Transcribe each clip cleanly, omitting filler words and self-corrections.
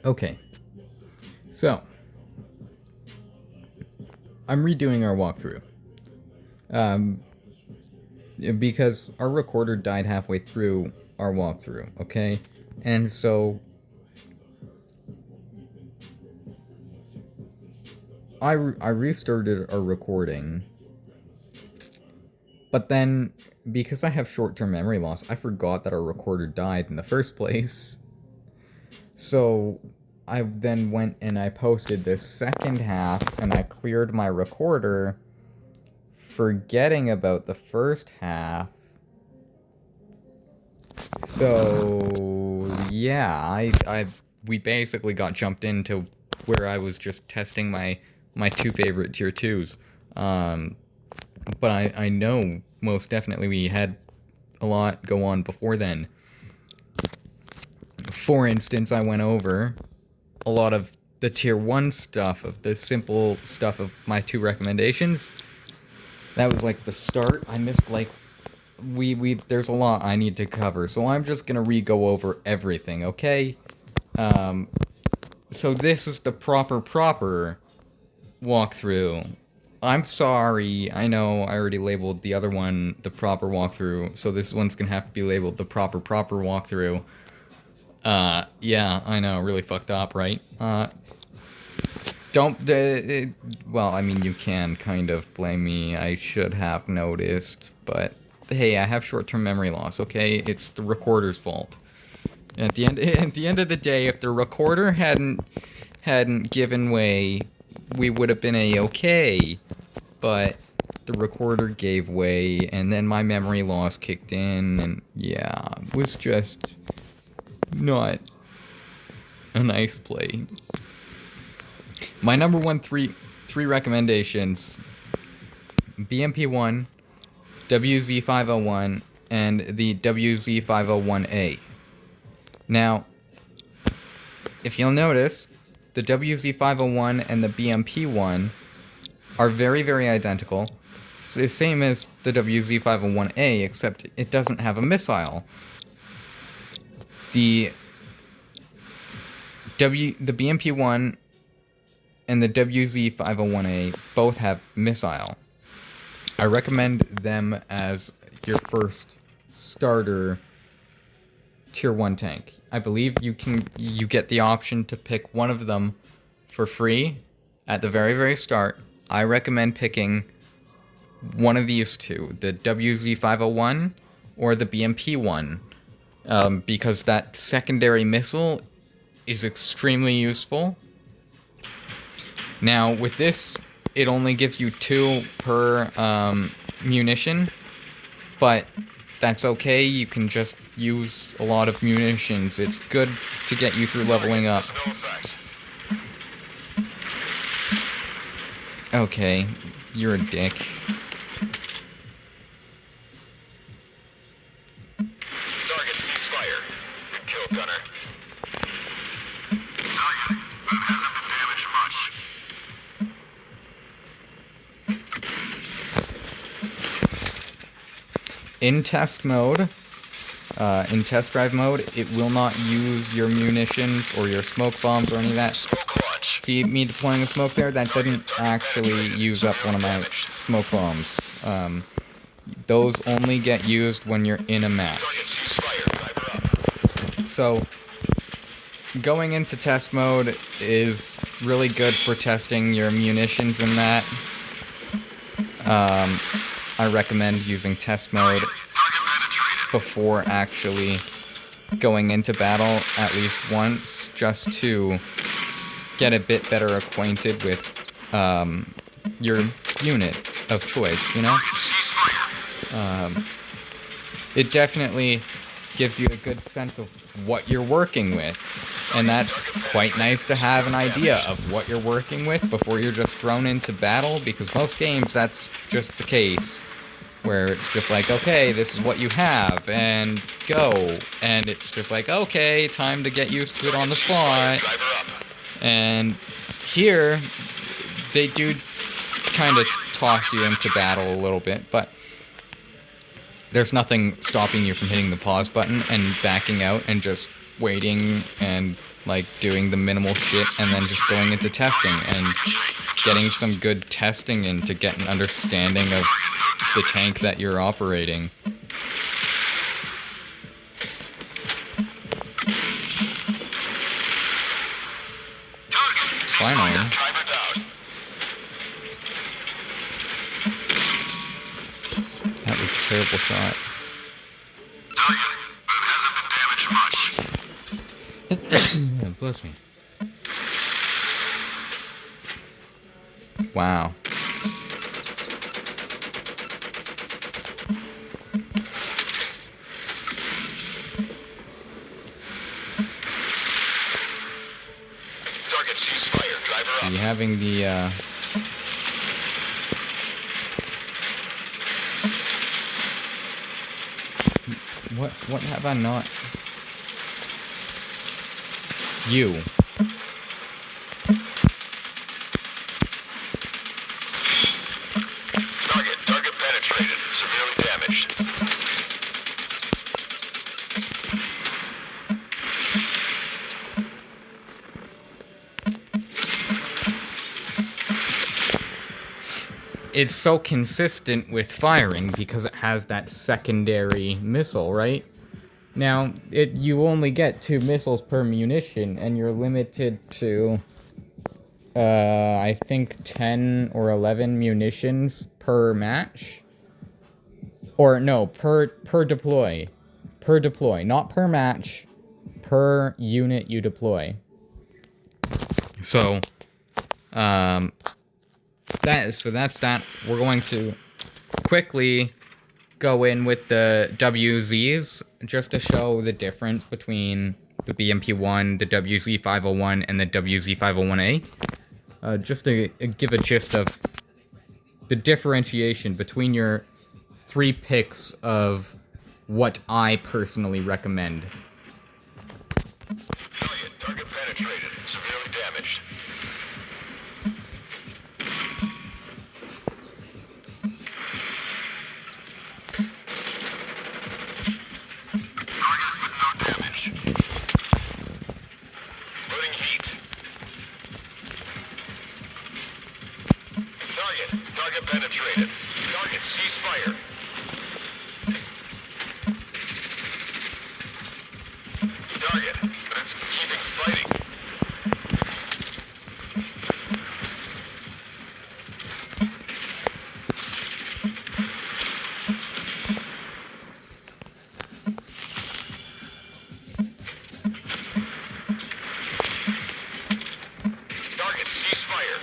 Okay, so I'm redoing our walkthrough. Um, because our recorder died halfway through our walkthrough, okay? And so I restarted our recording, but then because I have short-term memory loss, I forgot that our recorder died in the first place. So I then went and I posted this second half and I cleared my recorder, forgetting about the first half. So yeah, we basically got jumped into where I was just testing my two favorite tier 2s. But I know most definitely we had a lot go on before then. For instance, I went over a lot of the tier 1 stuff, of the simple stuff of my two recommendations. That was like the start. I missed like there's a lot I need to cover, so I'm just gonna re-go over everything, okay? So this is the proper walkthrough. I'm sorry, I know I already labeled the other one the proper walkthrough, so this one's gonna have to be labeled the proper walkthrough. Yeah, I know, really fucked up, right? Don't, well, I mean, you can kind of blame me, I should have noticed, but hey, I have short-term memory loss, okay? It's the recorder's fault. At the end of the day, if the recorder hadn't given way, we would have been a-okay. But the recorder gave way, and then my memory loss kicked in, and yeah, it was just not a nice play. My number one three recommendations: BMP1, WZ501, and the WZ501A. Now, if you'll notice, the WZ501 and the BMP1 are very, very identical. It's the same as the WZ501A, except it doesn't have a missile. The BMP1 and the WZ501A both have missile. I recommend them as your first starter tier 1 tank. I believe you get the option to pick one of them for free at the very, very start. I recommend picking one of these two, the WZ501 or the BMP1, because that secondary missile is extremely useful. Now, with this, it only gives you 2 per munition, but that's okay. You can just use a lot of munitions. It's good to get you through leveling up. Okay, you're a dick. Target cease fire. Good kill, gunner. Target, but hasn't been damaged much. In test mode, in test drive mode, it will not use your munitions or your smoke bombs or any of that. Smoke launch. See me deploying a smoke there? That didn't actually use up one of my smoke bombs. Those only get used when you're in a match. Target cease fire. Driver up. So, going into test mode is really good for testing your munitions and that. I recommend using test mode before actually going into battle at least once, just to get a bit better acquainted with your unit of choice, you know? It definitely gives you a good sense of what you're working with, and that's quite nice to have an idea of what you're working with before you're just thrown into battle, because most games that's just the case, where it's just like, okay, this is what you have, and go, and it's just like, okay, time to get used to it on the spot. And here, they do kind of toss you into battle a little bit, but there's nothing stopping you from hitting the pause button and backing out and just waiting and like doing the minimal shit and then just going into testing and getting some good testing in to get an understanding of the tank that you're operating. Finally. That was a terrible shot. Yeah, bless me. Wow. Target cease fire. Driver up. You having the what have I not? You. Target penetrated. Severely damaged. It's so consistent with firing because it has that secondary missile, right? Now, you only get 2 missiles per munition, and you're limited to, I think 10 or 11 munitions per match? Or, no, per deploy. Per deploy, not per match, per unit you deploy. So, that's that. We're going to quickly go in with the WZs just to show the difference between the BMP1, the WZ501, and the WZ501A. Just to give a gist of the differentiation between your 3 picks of what I personally recommend. Target penetrated. Severely damaged. Target with no damage. Loading heat. Target penetrated. Target cease fire. Target, but it's keeping fighting. Target cease fire.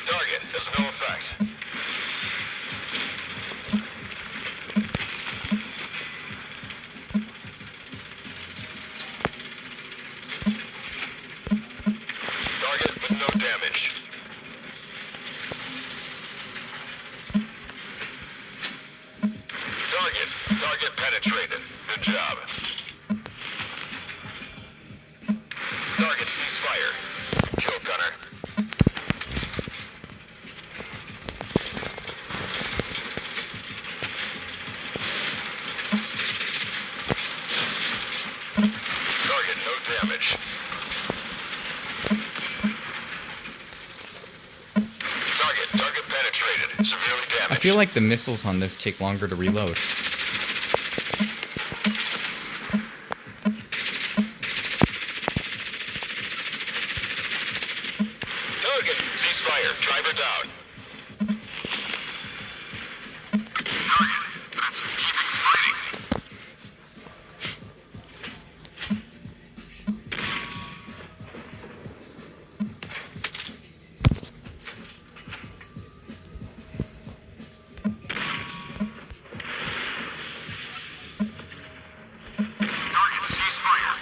Target has no effect. Target with no damage. Target penetrated. Good job. Target cease fire. Kill gunner. Target no damage. Target penetrated. Severely damaged. I feel like the missiles on this take longer to reload. Target cease fire. Driver down. Target, that's keeping fighting. Target cease fire.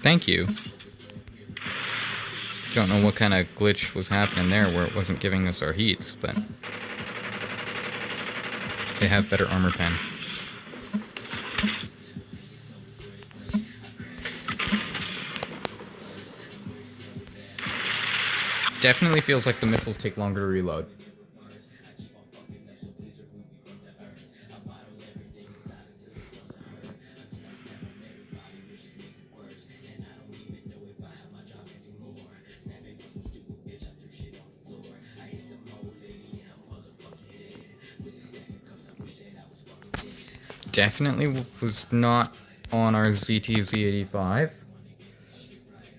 Thank you. Don't know what kind of glitch was happening there where it wasn't giving us our heats, but they have better armor pen. Definitely feels like the missiles take longer to reload. Definitely was not on our ZTZ85.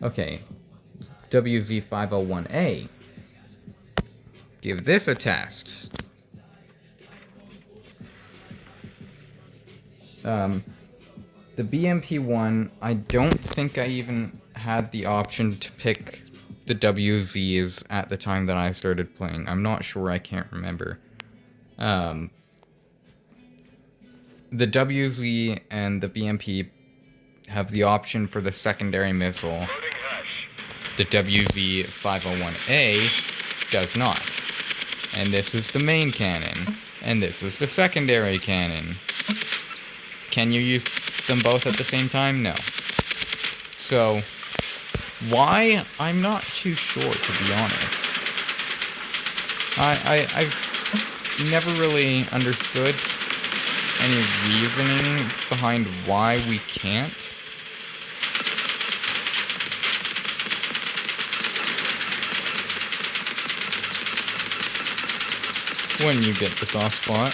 Okay, WZ501A. Give this a test. The BMP1, I don't think I even had the option to pick the WZs at the time that I started playing. I'm not sure, I can't remember. The WZ and the BMP have the option for the secondary missile. The WZ501A does not. And this is the main cannon. And this is the secondary cannon. Can you use them both at the same time? No. So, why? I'm not too sure, to be honest. I've never really understood any reasoning behind why we can't. When you get the soft spot,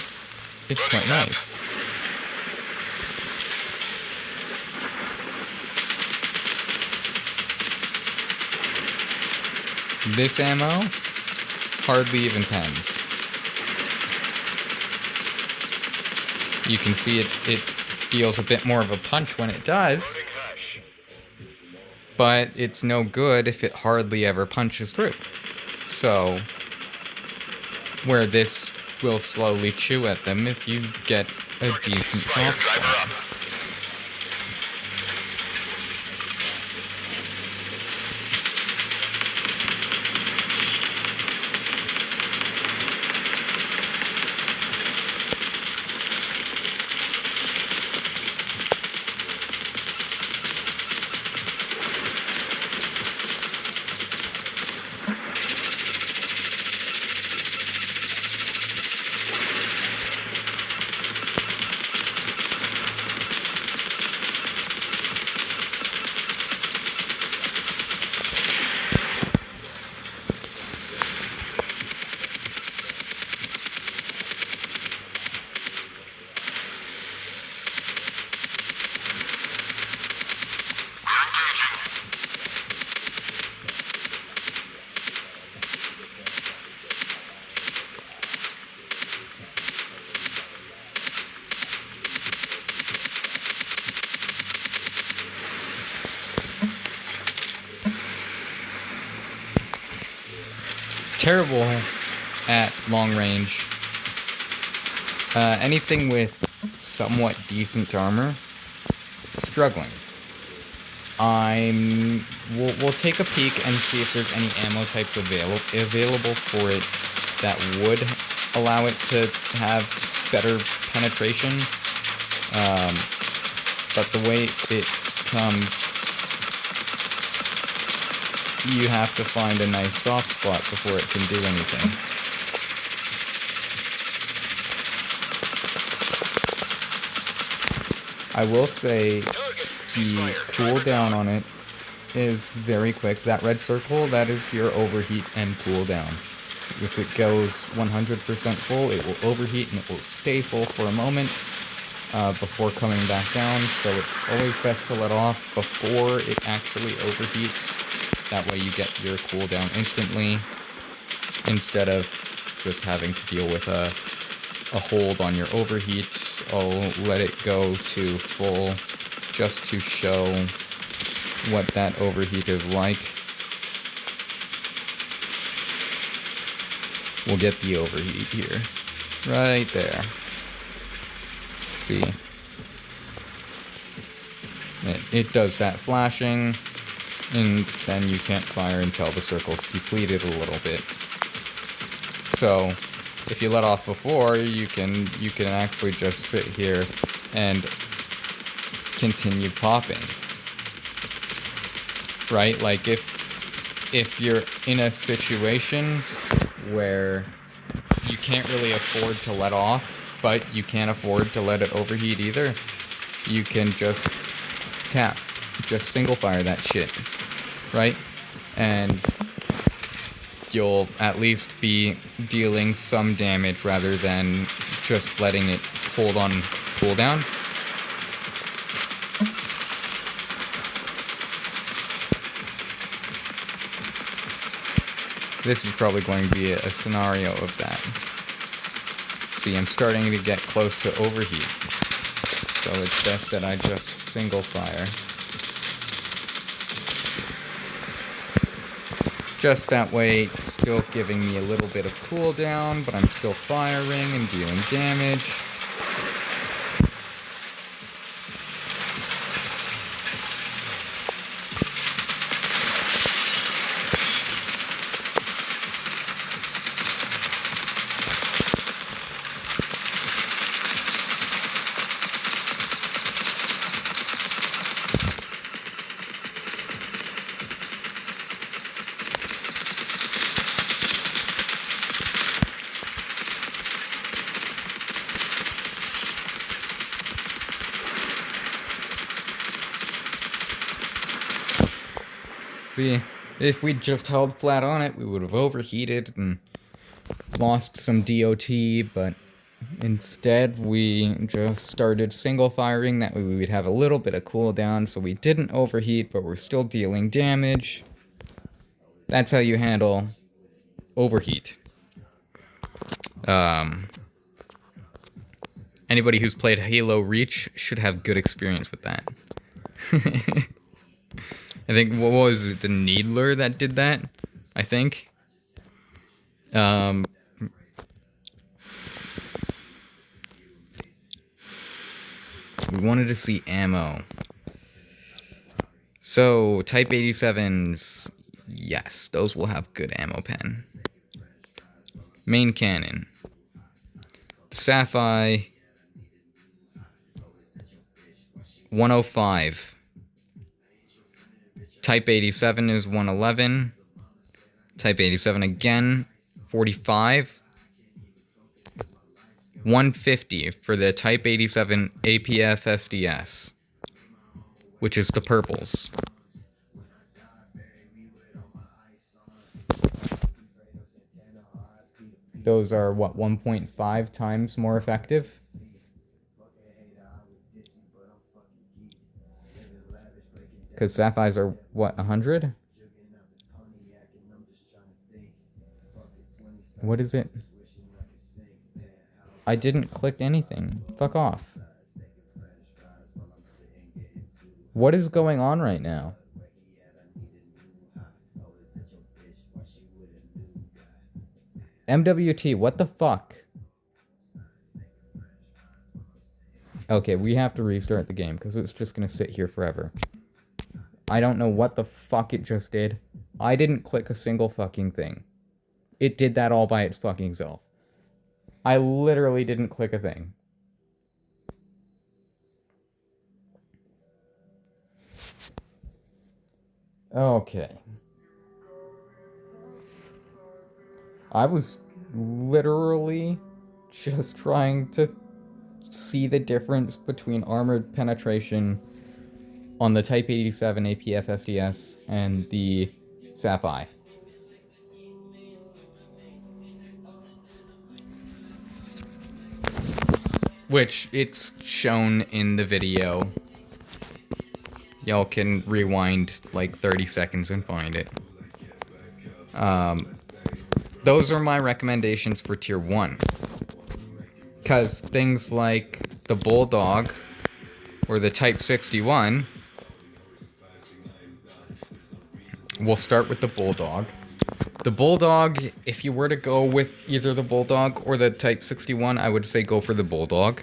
it's quite nice. This ammo hardly even pens. You can see it deals a bit more of a punch when it does, but it's no good if it hardly ever punches through. So, where this will slowly chew at them if you get a decent soft spot. Terrible at long range. Anything with somewhat decent armor, struggling. We'll take a peek and see if there's any ammo types available for it that would allow it to have better penetration. But the way it comes, you have to find a nice soft spot before it can do anything. I will say the cooldown on it is very quick. That red circle, that is your overheat and cooldown. If it goes 100% full, it will overheat and it will stay full for a moment before coming back down. So it's always best to let off before it actually overheats. That way you get your cooldown instantly, instead of just having to deal with a hold on your overheat. I'll let it go to full just to show what that overheat is like. We'll get the overheat here. Right there. See? It does that flashing, and then you can't fire until the circle's depleted a little bit. So, if you let off before, you can actually just sit here and continue popping. Right? Like if you're in a situation where you can't really afford to let off, but you can't afford to let it overheat either, you can just tap, just single fire that shit, right? And you'll at least be dealing some damage rather than just letting it hold on cooldown. This is probably going to be a scenario of that. See, I'm starting to get close to overheat, so it's best that I just single fire. Just that way, it's still giving me a little bit of cooldown, but I'm still firing and dealing damage. See, if we'd just held flat on it, we would have overheated and lost some DOT, but instead we just started single firing. That way we would have a little bit of cooldown, so we didn't overheat, but we're still dealing damage. That's how you handle overheat. Anybody who's played Halo Reach should have good experience with that. I think, what was it, the Needler that did that? I think. We wanted to see ammo. So, Type 87s, yes, those will have good ammo pen. Main cannon. Sapphire, 105. Type 87 is 111. Type 87 again, 45. 150 for the Type 87 APF SDS, which is the purples. Those are, what, 1.5 times more effective? Because sapphires are, what, 100? What is it? I didn't click anything. Fuck off. What is going on right now? MWT, what the fuck? Okay, we have to restart the game because it's just gonna sit here forever. I don't know what the fuck it just did. I didn't click a single fucking thing. It did that all by its fucking self. I literally didn't click a thing. Okay. I was literally just trying to see the difference between armored penetration on the Type 87 APF SDS and the Sapphire. Which it's shown in the video. Y'all can rewind like 30 seconds and find it. Those are my recommendations for Tier 1. Because things like the Bulldog or the Type 61, we'll start with the Bulldog. The Bulldog, if you were to go with either the Bulldog or the Type 61, I would say go for the Bulldog.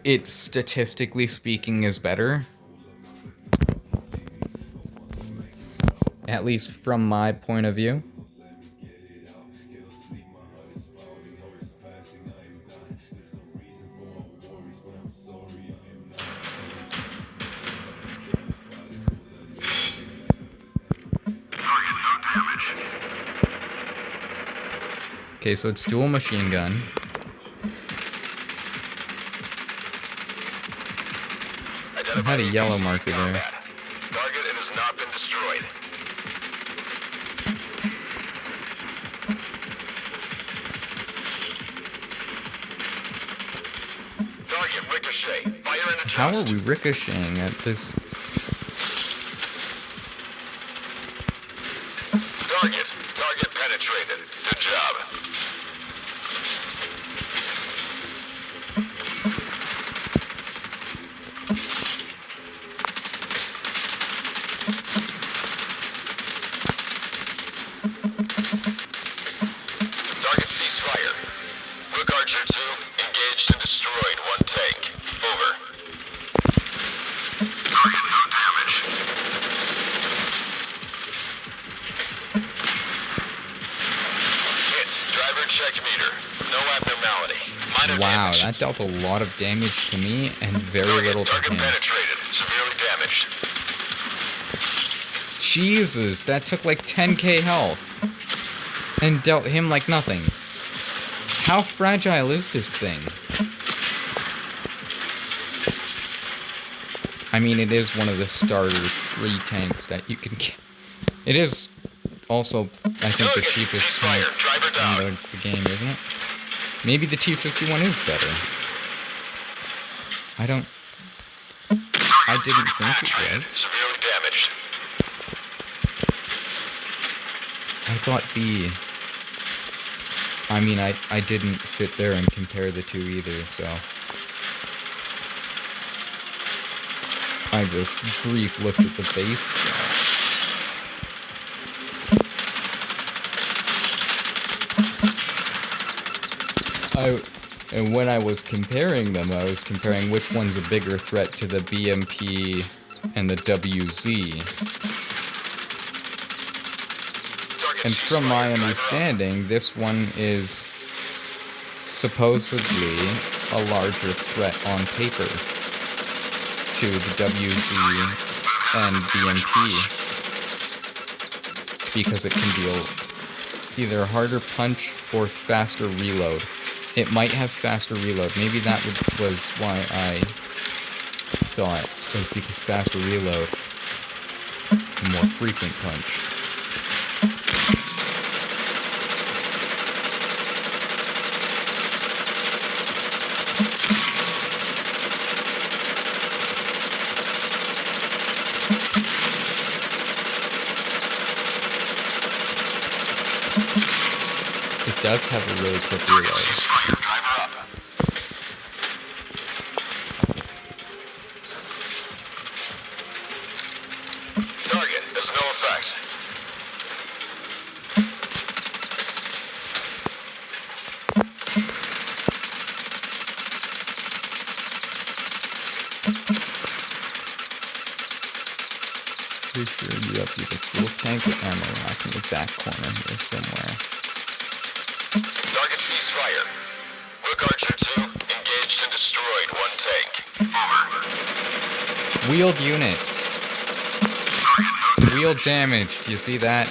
it statistically speaking is better. At least from my point of view. Okay, so it's dual machine gun. I had a yellow marker there. Target has not been destroyed. Target ricochet. Fire and adjust. How are we ricocheting at this? Target penetrated. Good job. Target ceasefire. Rook Archer 2 engaged and destroyed one tank. Over. Target no damage. Hit. Driver check meter. No abnormality. Minor Wow, damage. that dealt a lot of damage to me and very little to Target him. penetrated. Severely damaged. Jesus, that took like 10k health. And dealt him like nothing. How fragile is this thing? I mean, it is one of the starter free tanks that you can get. It is also, I think, the cheapest tank in the game, isn't it? Maybe the T-61 is better. I didn't think it was. Severely damaged. I thought I mean, I didn't sit there and compare the two either, so I just brief looked at the base stats. And when I was comparing them, I was comparing which one's a bigger threat to the BMP and the WZ. And from my understanding, this one is supposedly a larger threat on paper to the WZ and BMP because it can deal either a harder punch or faster reload. It might have faster reload. Maybe that was why I thought it was because faster reload, more frequent punch. It does have a really quick reload. Target has no effect. Pretty sure you have either fuel tank or ammo rack in the back corner here somewhere. Target ceasefire. Rook Archer 2 engaged and destroyed one tank. Over. Wheeled unit. Wheel damage. Do you see that?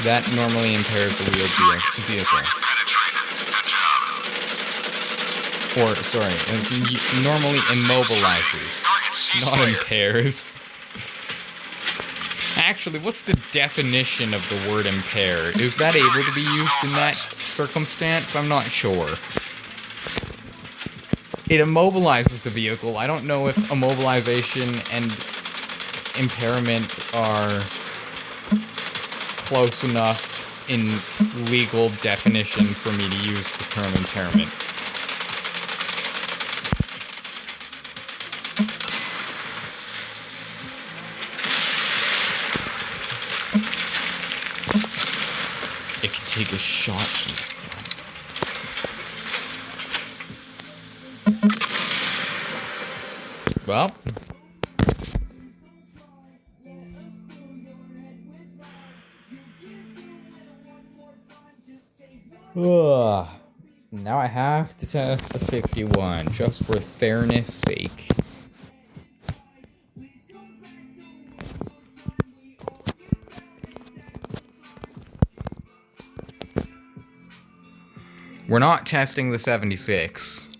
That normally impairs the wheeled vehicle. Or, sorry, it normally immobilizes, not impairs. Actually, what's the definition of the word impair? Is that able to be used in that circumstance? I'm not sure. It immobilizes the vehicle. I don't know if immobilization and impairment are close enough in legal definition for me to use the term impairment. It can take a shot from the front. Well. Ugh. Now I have to test a 61, just for fairness sake. We're not testing the 76.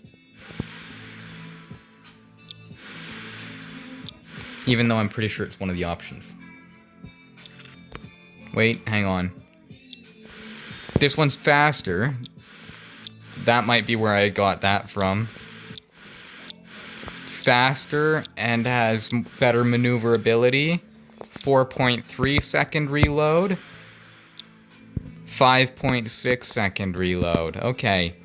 Even though I'm pretty sure it's one of the options. Wait, hang on. This one's faster. That might be where I got that from. Faster and has better maneuverability. 4.3 second reload. 5.6 second reload. Okay.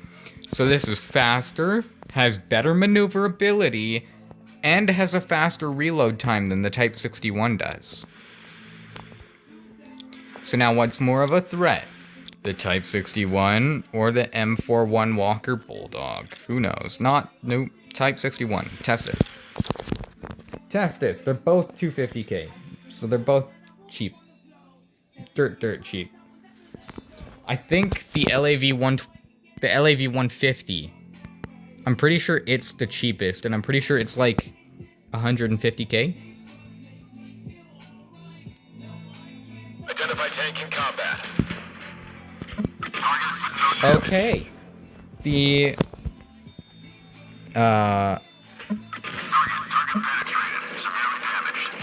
So this is faster, has better maneuverability, and has a faster reload time than the Type 61 does. So now what's more of a threat? The Type 61 or the M41 Walker Bulldog? Who knows? Nope, Type 61. Test it. Test this. They're both 250k. So they're both cheap. Dirt cheap. I think the LAV 150, I'm pretty sure it's the cheapest, and I'm pretty sure it's like 150k. Identify tank in combat. Okay. The Target penetrated. Severely damaged.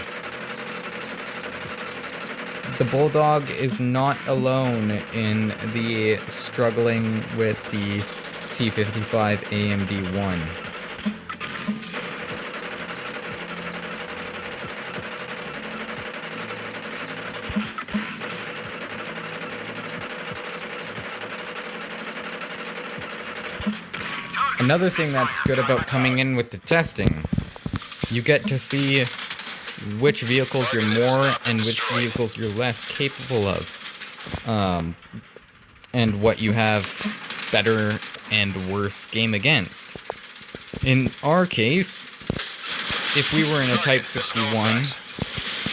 the Bulldog is not alone in the struggling with the T55 AMD1. Another thing that's good about coming in with the testing, you get to see which vehicles you're more and which vehicles you're less capable of. And what you have better and worse game against. In our case, if we were in a Type 61,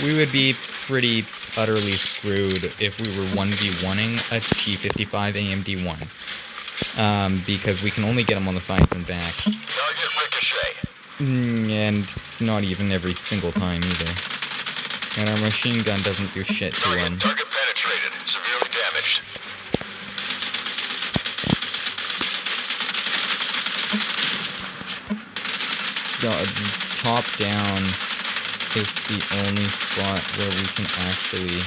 we would be pretty utterly screwed if we were 1v1ing a T55 AMD1. Because we can only get them on the sides and back. Target ricochet. And not even every single time either. And our machine gun doesn't do shit to him. Target penetrated. Severely damaged. The top down is the only spot where we can actually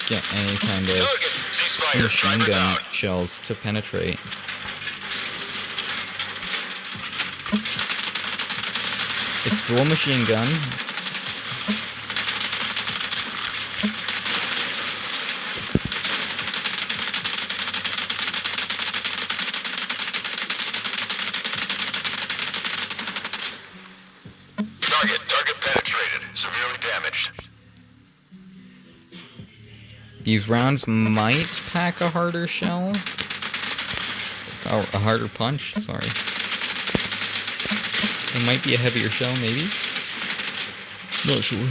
get any kind of machine gun shells to penetrate. It's dual machine gun. Target penetrated. Severely damaged. These rounds might pack a harder shell. Oh, a harder punch, sorry. It might be a heavier shell, maybe? Not sure.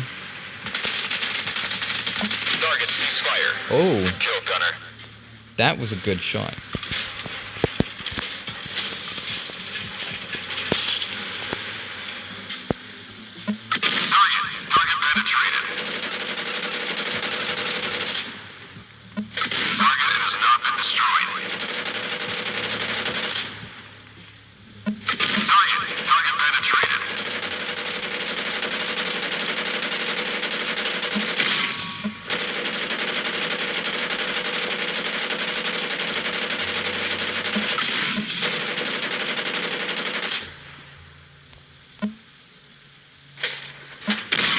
Target ceasefire. Oh. Good kill, gunner. That was a good shot. Target penetrated. Target has not been destroyed. Target penetrated.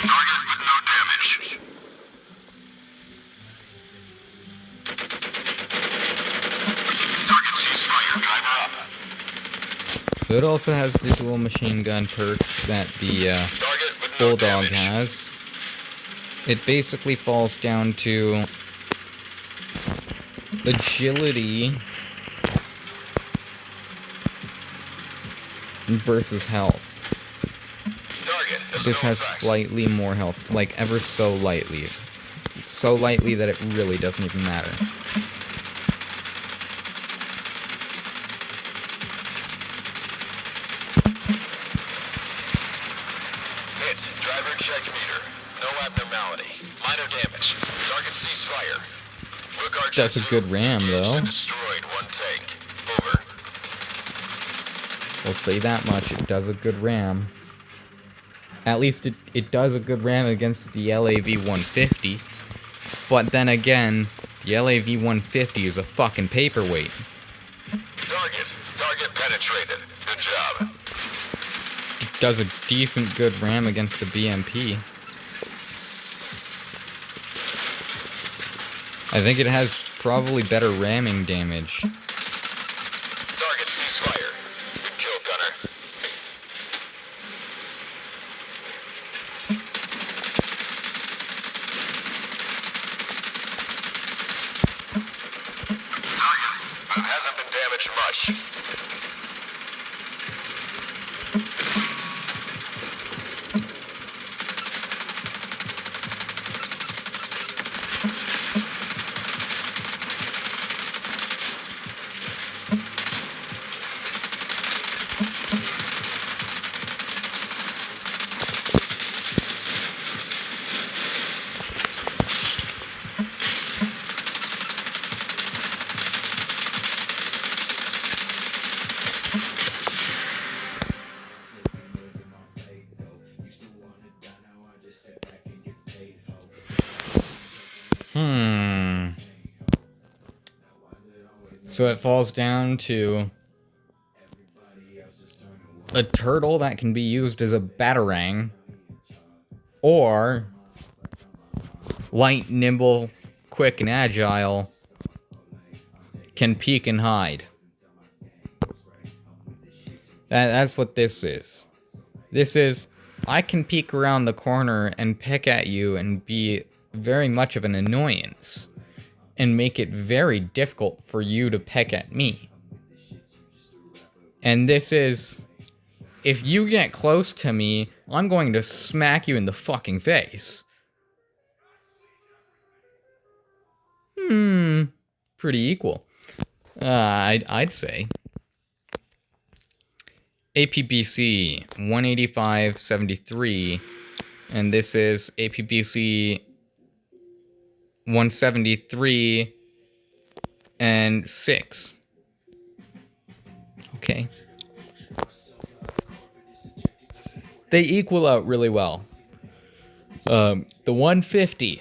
Target with no damage. Target ceasefire. Driver up. So it also has the dual machine gun perk that the Target with no Bulldog damage. has. It basically falls down to agility versus health. Has This no has effects. slightly more health, like ever so lightly. So lightly that it really doesn't even matter. Hit. Driver check meter. No abnormality. Minor damage. Target ceasefire. Look Archer That's a 2. good ram, Engaged though. and destroyed one tank. Over. We'll say that much, it does a good ram. At least it does a good ram against the LAV-150. But then again, the LAV-150 is a fucking paperweight. Target penetrated. Good job. It does a decent good ram against the BMP. I think it has probably better ramming damage. Target ceasefire. Good kill, Gunner. Target hasn't been damaged much. So it falls down to a turtle that can be used as a batarang, or light, nimble, quick, and agile, can peek and hide. That's what this is. This is, I can peek around the corner and pick at you and be very much of an annoyance, and make it very difficult for you to peck at me. And this is, if you get close to me, I'm going to smack you in the fucking face. Pretty equal. I'd say. APBC 185.73, and this is APBC 173 and 6. Okay. They equal out really well. The 150.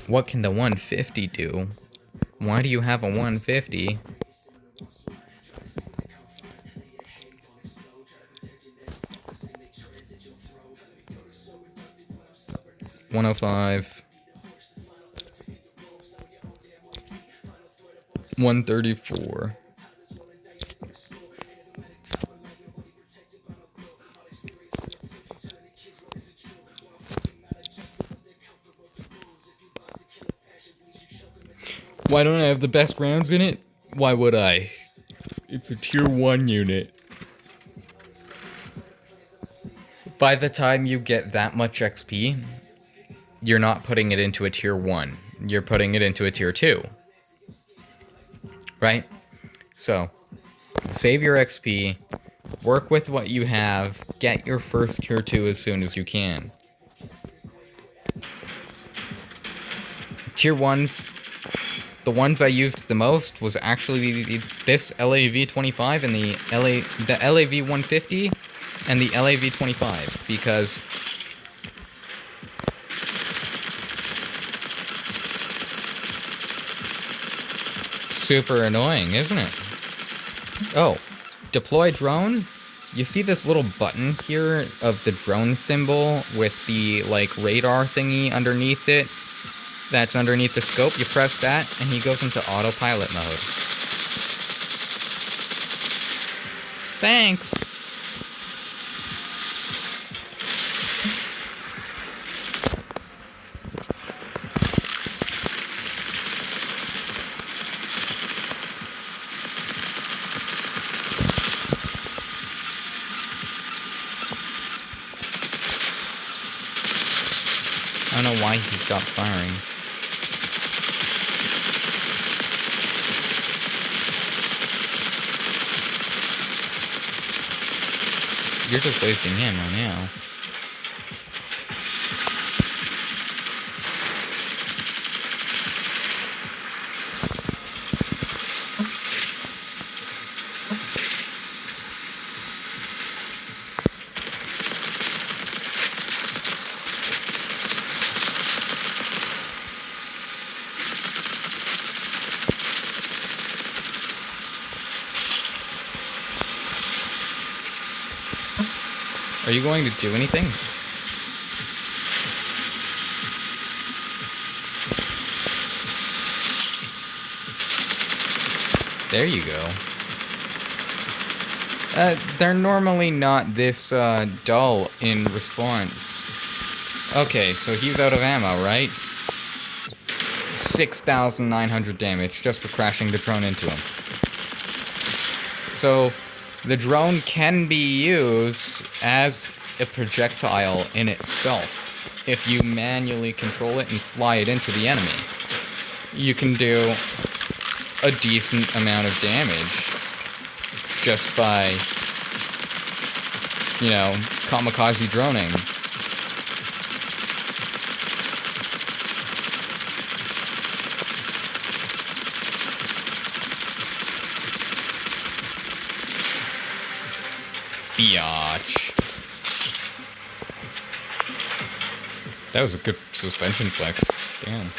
What can the 150 do? Why do you have a 150? $105. 134. Why don't I have the best rounds in it? Why would I? It's a tier 1 unit. By the time you get that much XP, you're not putting it into a tier 1. You're putting it into a tier 2. Right? So, save your XP, work with what you have, get your first tier 2 as soon as you can. Tier 1s, the ones I used the most was actually this LAV-25 and the LAV-150 and the LAV-25, because super annoying, isn't it? Oh, deploy drone? You see this little button here of the drone symbol with the, like, radar thingy underneath it? That's underneath the scope. You press that, and he goes into autopilot mode. Thanks! why he stopped firing. You're just wasting ammo now. Are you going to do anything? There you go. They're normally not this dull in response. Okay, so he's out of ammo, right? 6,900 damage just for crashing the drone into him. So, the drone can be used as a projectile in itself. If you manually control it and fly it into the enemy, you can do a decent amount of damage just by, you know, kamikaze droning. Biatch. That was a good suspension flex. Damn.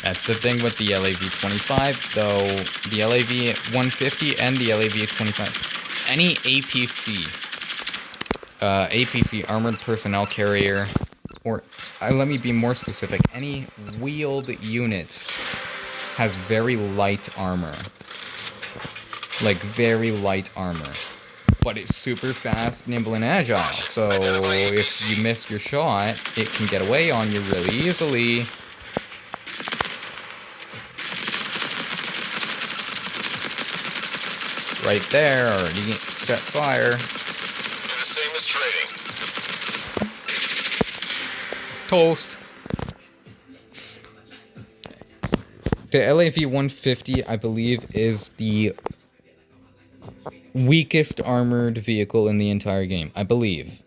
That's the thing with the LAV-25, though the LAV-150 and the LAV-25, any APC, Armored Personnel Carrier, or let me be more specific, any wheeled unit has very light armor. Like, very light armor. But it's super fast, nimble, and agile, so if you miss your shot, it can get away on you really easily. Right there, already set fire. Do the same as trading. Toast. The LAV-150, I believe, is the weakest armored vehicle in the entire game. I believe.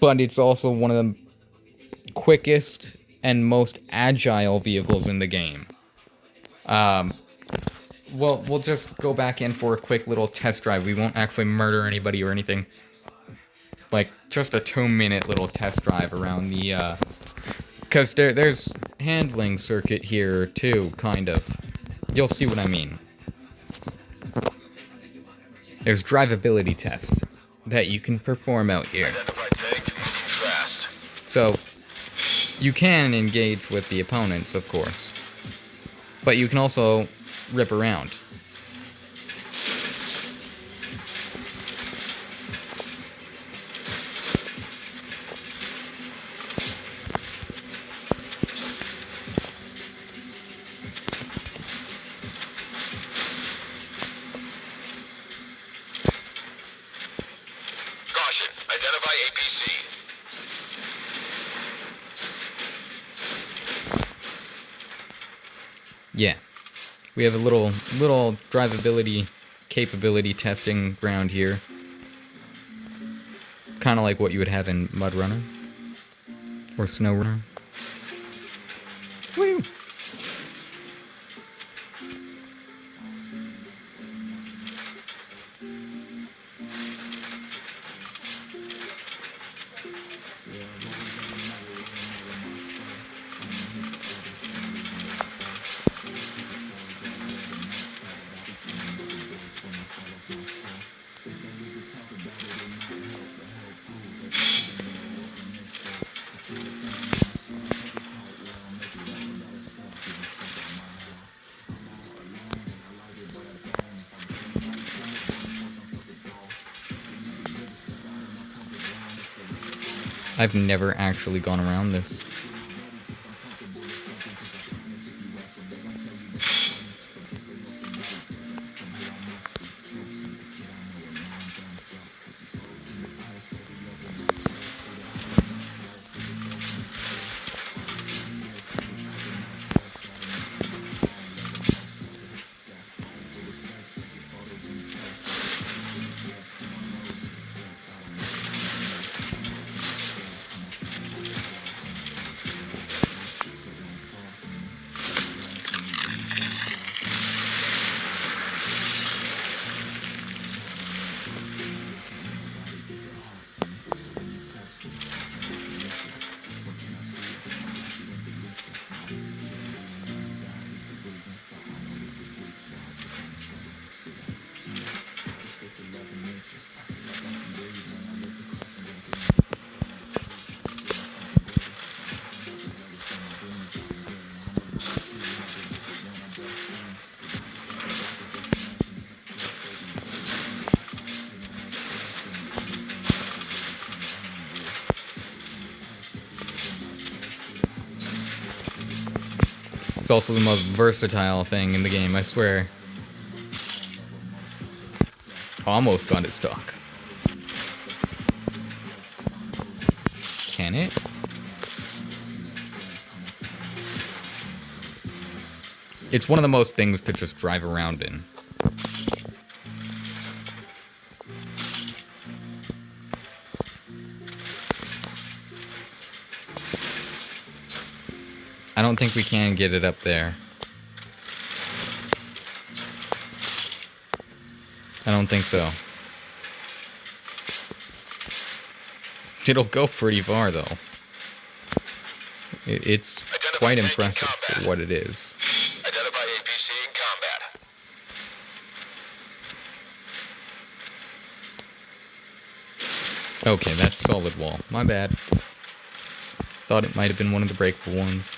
But it's also one of the quickest and most agile vehicles in the game. Well, we'll just go back in for a quick little test drive. We won't actually murder anybody or anything. Like, just a 2-minute little test drive around the, because there's handling circuit here, too, kind of. You'll see what I mean. There's drivability tests that you can perform out here. Identify tank, moving fast. So, you can engage with the opponents, of course. But you can also rip around. Caution, identify APC. Yeah. We have a little drivability capability testing ground here. Kind of like what you would have in Mud Runner. Or Snow Runner. Woo! I've never actually gone around this. It's also the most versatile thing in the game, I swear. Almost got it stuck. Can it? It's one of the most things to just drive around in. I don't think we can get it up there. I don't think so. It'll go pretty far, though. It's quite impressive for what it is. Identify APC in combat. Okay, that's solid wall. My bad. Thought it might have been one of the breakable ones.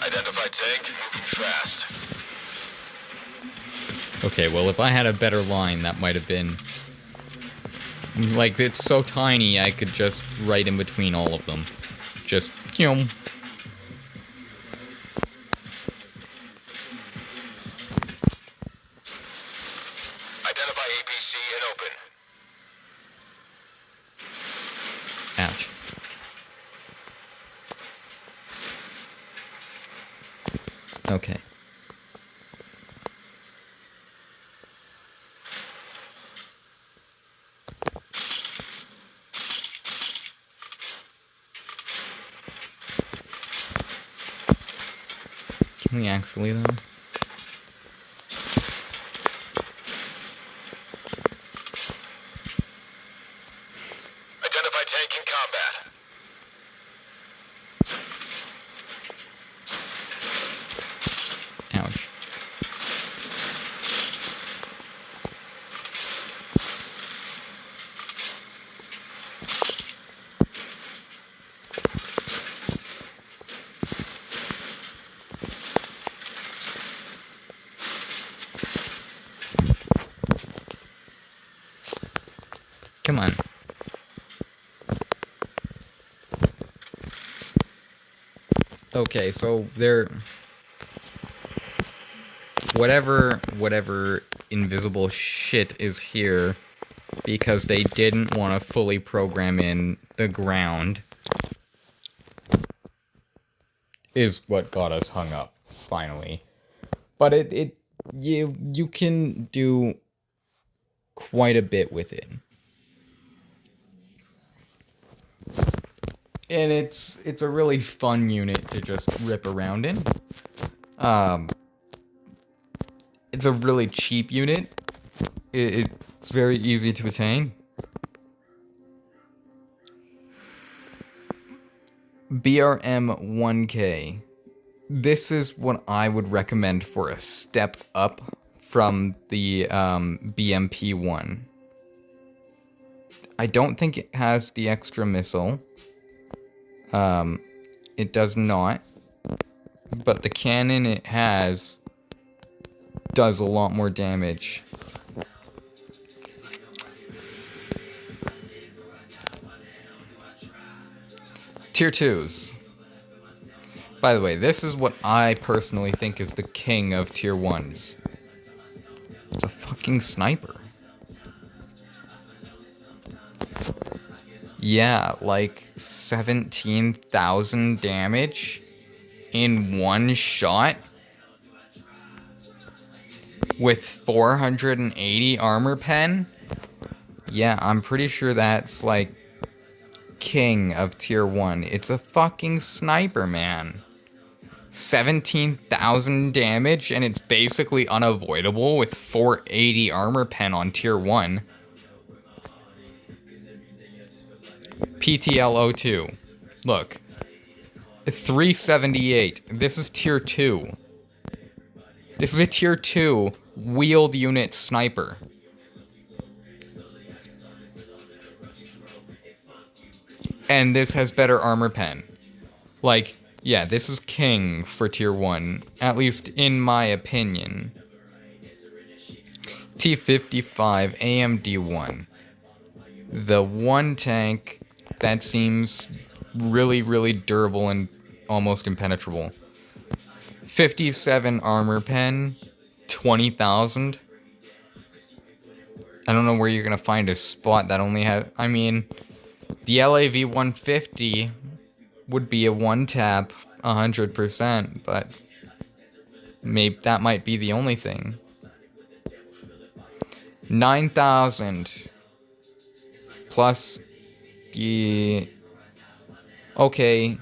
Identify tank, moving fast. Okay, well, if I had a better line, that might have been... Like, it's so tiny, I could just right in between all of them. Just, Identify APC and open. Ouch. Okay. Can we actually, though? Identify tank in combat. Ouch. Come on. Okay, so there... Whatever invisible shit is here, because they didn't want to fully program in the ground, is what got us hung up, finally. But you can do quite a bit with it. And it's a really fun unit to just rip around in. It's a really cheap unit. It's very easy to attain. BRM 1K. This is what I would recommend for a step up from the BMP1. I don't think it has the extra missile. It does not. But the cannon it has does a lot more damage. Tier 2s. By the way, this is what I personally think is the king of tier 1s. It's a fucking sniper. Yeah, like 17,000 damage in one shot with 480 armor pen. Yeah, I'm pretty sure that's like king of tier 1. It's a fucking sniper, man. 17,000 damage and it's basically unavoidable with 480 armor pen on tier 1. PTL02. Look. 378. This is tier 2. This is a tier 2 wheeled unit sniper. And this has better armor pen. Like, yeah, this is king for tier 1. At least in my opinion. T55 AMD1. The one tank that seems really, really durable and almost impenetrable. 57 armor pen, 20,000. I don't know where you're gonna find a spot that only has. I mean, the LAV 150 would be a one tap 100%, but maybe that might be the only thing. 9,000 plus the. Okay.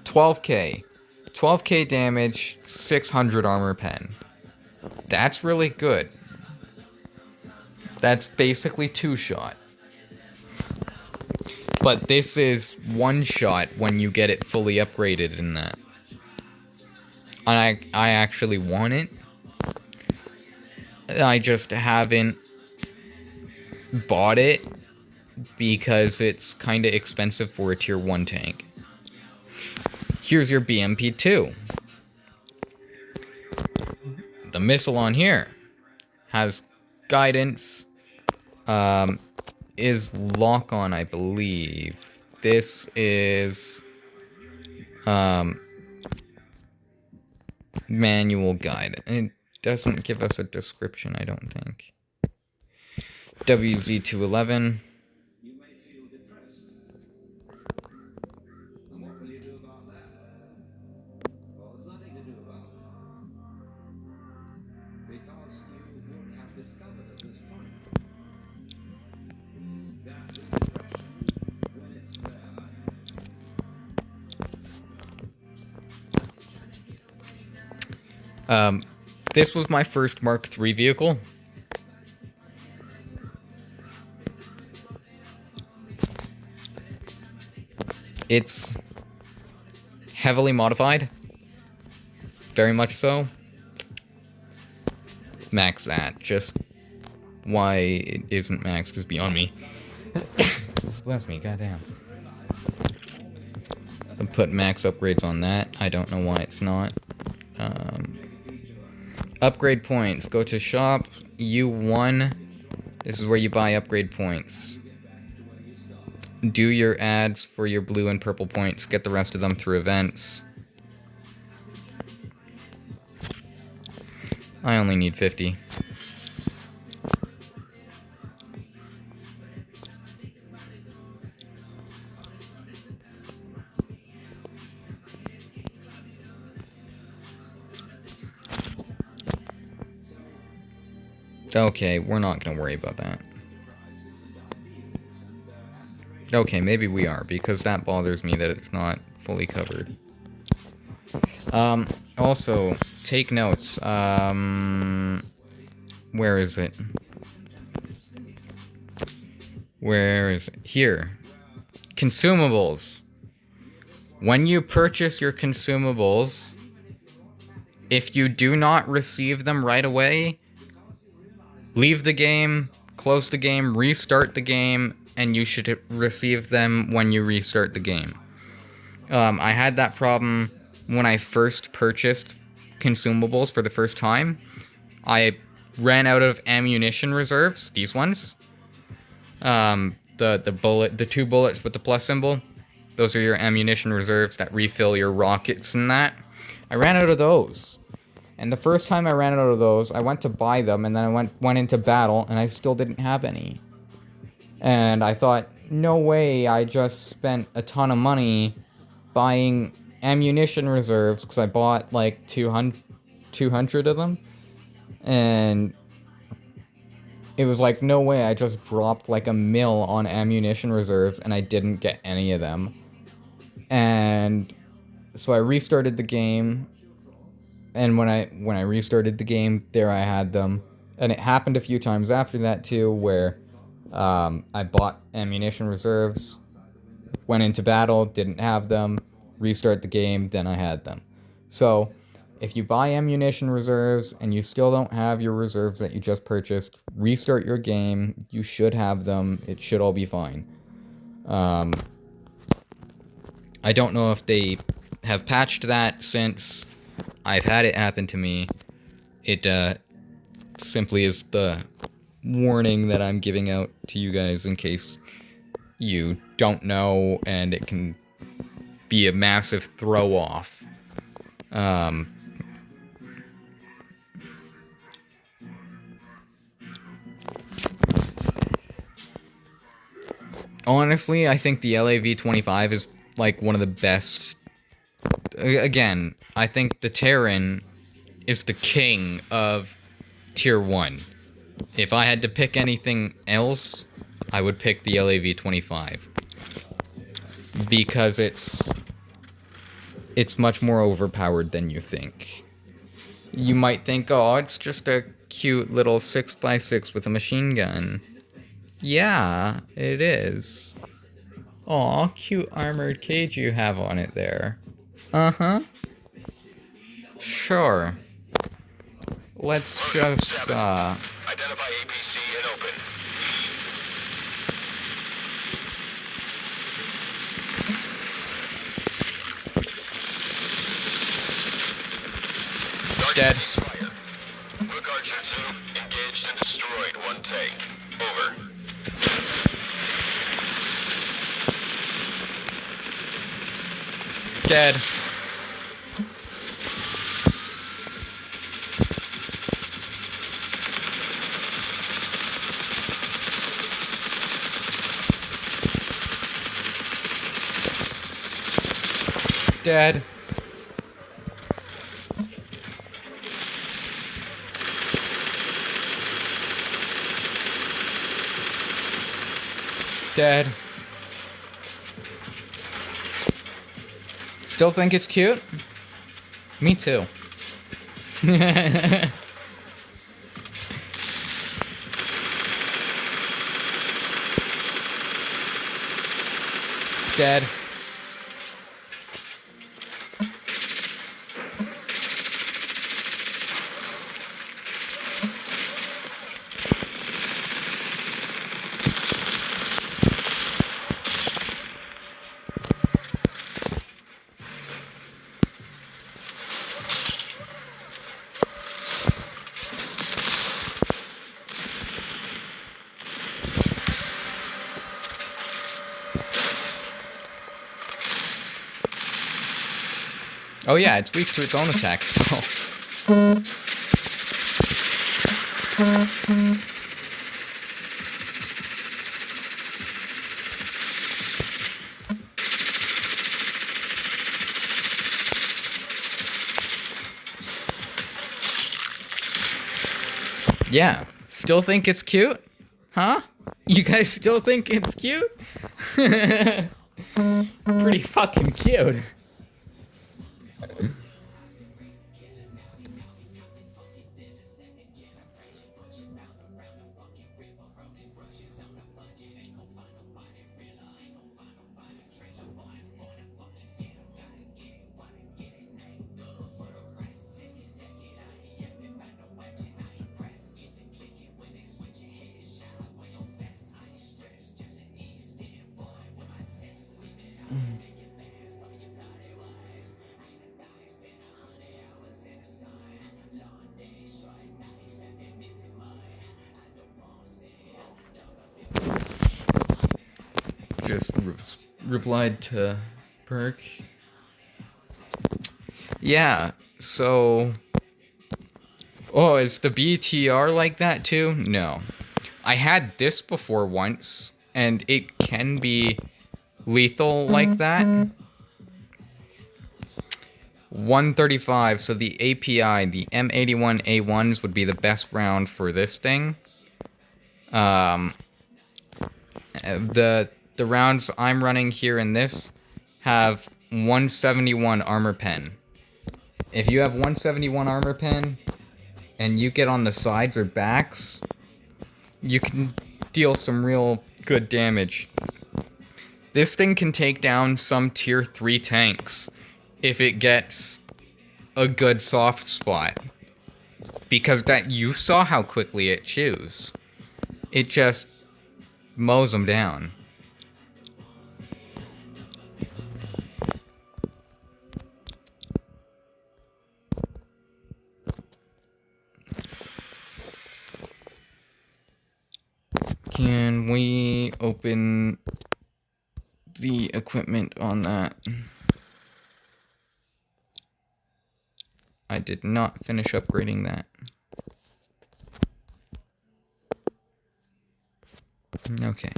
$12K damage, 600 armor pen. That's really good. That's basically 2-shot. But this is 1-shot when you get it fully upgraded in that. And I actually want it. I just haven't bought it because it's kind of expensive for a tier 1 tank. Here's your BMP2. The missile on here has guidance, is lock on, I believe. This is manual guide. It doesn't give us a description, I don't think. WZ211. This was my first Mark III vehicle. It's heavily modified. Very much so. Max that. Just why it isn't maxed is beyond me. Bless me, goddamn. I put max upgrades on that. I don't know why it's not. Upgrade points. Go to shop. U1. This is where you buy upgrade points. Do your ads for your blue and purple points. Get the rest of them through events. I only need 50. Okay, we're not gonna worry about that. Okay, maybe we are, because that bothers me that it's not fully covered. Also, take notes. Where is it? Where is it? Here. Consumables. When you purchase your consumables, if you do not receive them right away, leave the game, close the game, restart the game, and you should receive them when you restart the game. I had that problem when I first purchased consumables for the first time. I ran out of ammunition reserves, these ones. The two bullets with the plus symbol. Those are your ammunition reserves that refill your rockets and that. I ran out of those. And the first time I ran out of those, I went to buy them, and then I went into battle, and I still didn't have any. And I thought, no way, I just spent a ton of money buying ammunition reserves, because I bought like 200 of them. And it was like, no way, I just dropped like a mil on ammunition reserves, and I didn't get any of them. And so I restarted the game. And when I restarted the game, there I had them. And it happened a few times after that too, where I bought ammunition reserves, went into battle, didn't have them, restart the game, then I had them. So, if you buy ammunition reserves and you still don't have your reserves that you just purchased, restart your game. You should have them. It should all be fine. I don't know if they have patched that since I've had it happen to me. It simply is the warning that I'm giving out to you guys in case you don't know, and it can be a massive throw off. Honestly, I think the LAV-25 is like one of the best. Again, I think the Terran is the king of Tier 1. If I had to pick anything else, I would pick the LAV-25. Because it's much more overpowered than you think. You might think, oh, it's just a cute little 6x6 with a machine gun. Yeah, it is. Aw, cute armored cage you have on it there. Uh-huh. Sure. Let's just, Identify APC and open. Dead. Ceasefire. Rook Archer 2 engaged and destroyed one tank. Over. Dead. Dead. Dead. Still think it's cute? Me too. Dead. Oh yeah, it's weak to its own attacks. Yeah, still think it's cute? Huh? You guys still think it's cute? Pretty fucking cute. Just replied to Perk. Yeah, so... Oh, is the BTR like that too? No. I had this before once, and it can be lethal like that. 135, so the API, the M81A1s would be the best round for this thing. The rounds I'm running here in this have 171 armor pen. If you have 171 armor pen and you get on the sides or backs, you can deal some real good damage. This thing can take down some tier 3 tanks if it gets a good soft spot. Because that you saw how quickly it chews. It just mows them down. Can we open the equipment on that? I did not finish upgrading that. Okay.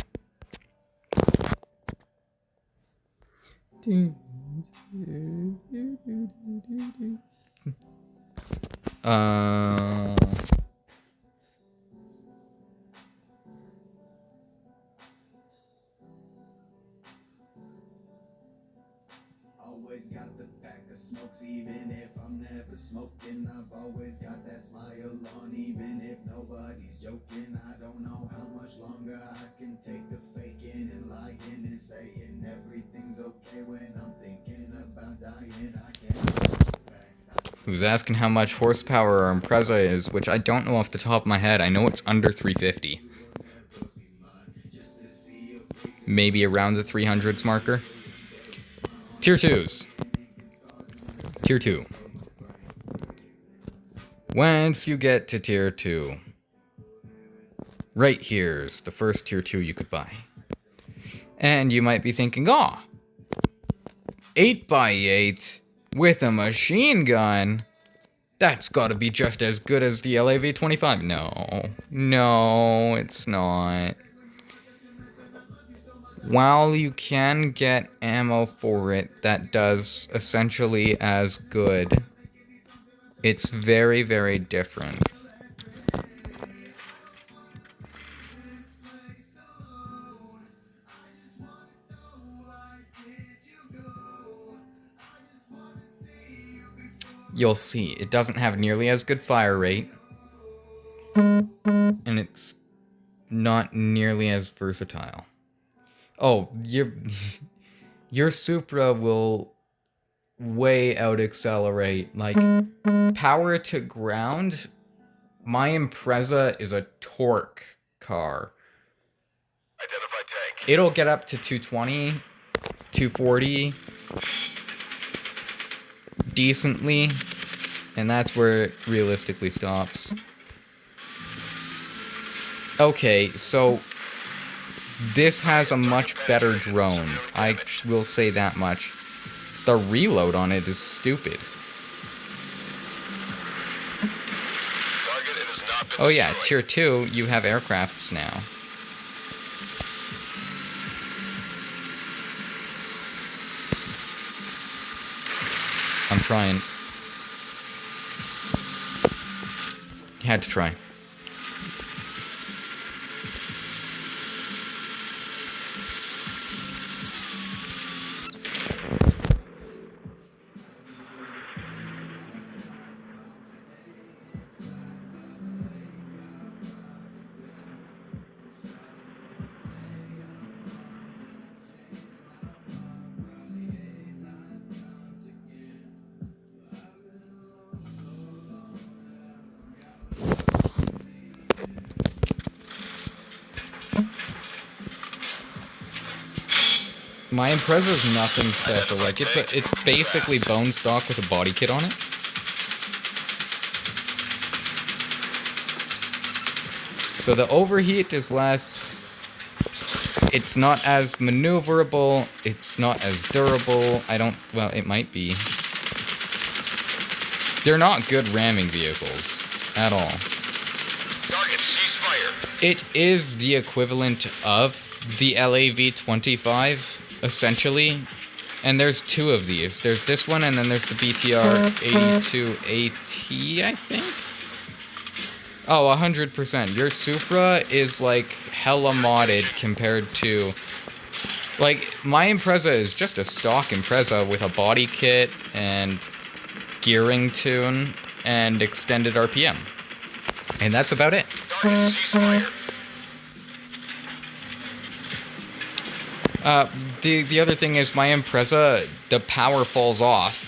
Always got the pack of smokes, even if I'm never smoking. I've always got that smile on, even if nobody's joking. I don't know how much longer I can take the faking and lying and saying everything's okay when I'm thinking about dying. I can't. Who's asking how much horsepower our Impreza is, which I don't know off the top of my head. I know it's under 350. Maybe around the 300s marker. Tier 2s. Tier 2. Once you get to Tier 2, right here's the first Tier 2 you could buy. And you might be thinking, oh, 8x8 with a machine gun? That's gotta be just as good as the LAV-25. No, it's not. While you can get ammo for it that does essentially as good, it's very, very different. You'll see, it doesn't have nearly as good fire rate, and it's not nearly as versatile. Oh, your Supra will way out accelerate. Like, power to ground, my Impreza is a torque car. Identify tank. It'll get up to 220, 240 decently, and that's where it realistically stops. Okay, so this has a much better drone. I will say that much. The reload on it is stupid. Target, it has not been Oh yeah, destroyed. Tier 2, you have aircrafts now. I'm trying. Had to try. My Impreza's nothing special. Like, it's basically bone stock with a body kit on it. So the overheat is less. It's not as maneuverable. It's not as durable. Well, it might be. They're not good ramming vehicles at all. Target, cease fire. It is the equivalent of the LAV-25, essentially. And there's two of these. There's this one, and then there's the BTR-82AT, I think? Oh, 100%. Your Supra is, like, hella modded compared to... Like, my Impreza is just a stock Impreza with a body kit and gearing tune and extended RPM. And that's about it. Target, cease fire. The other thing is my Impreza, the power falls off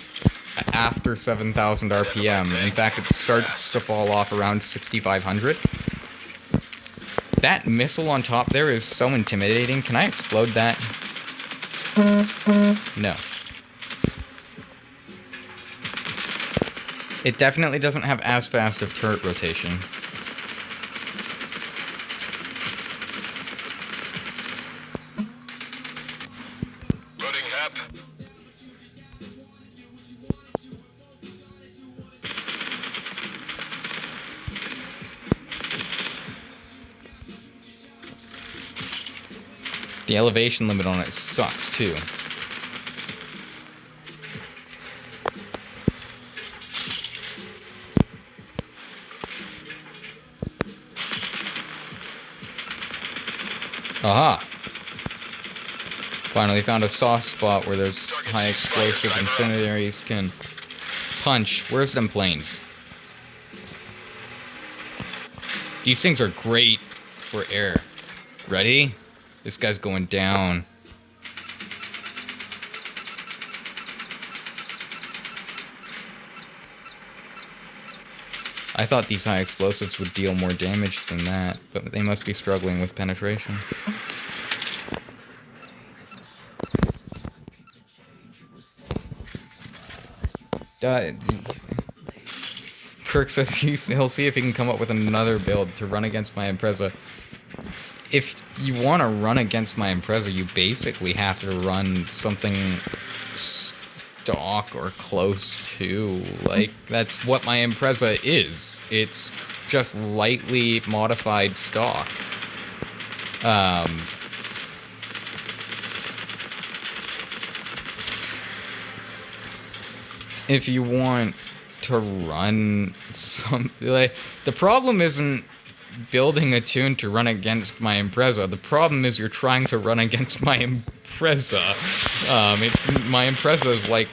after 7,000 RPM. In fact, it starts to fall off around 6,500. That missile on top there is so intimidating. Can I explode that? No. It definitely doesn't have as fast of turret rotation. Loading HEP. The elevation limit on it sucks too. Aha! Finally found a soft spot where those high explosive incendiaries can punch. Where's them planes? These things are great for air. Ready? This guy's going down. I thought these high explosives would deal more damage than that, but they must be struggling with penetration. Kirk says he'll see if he can come up with another build to run against my Impreza. If you want to run against my Impreza, you basically have to run something stock or close to. Like, that's what my Impreza is. It's just lightly modified stock. If you want to run something, like, the problem isn't building a tune to run against my Impreza. The problem is you're trying to run against my Impreza. My Impreza is, like,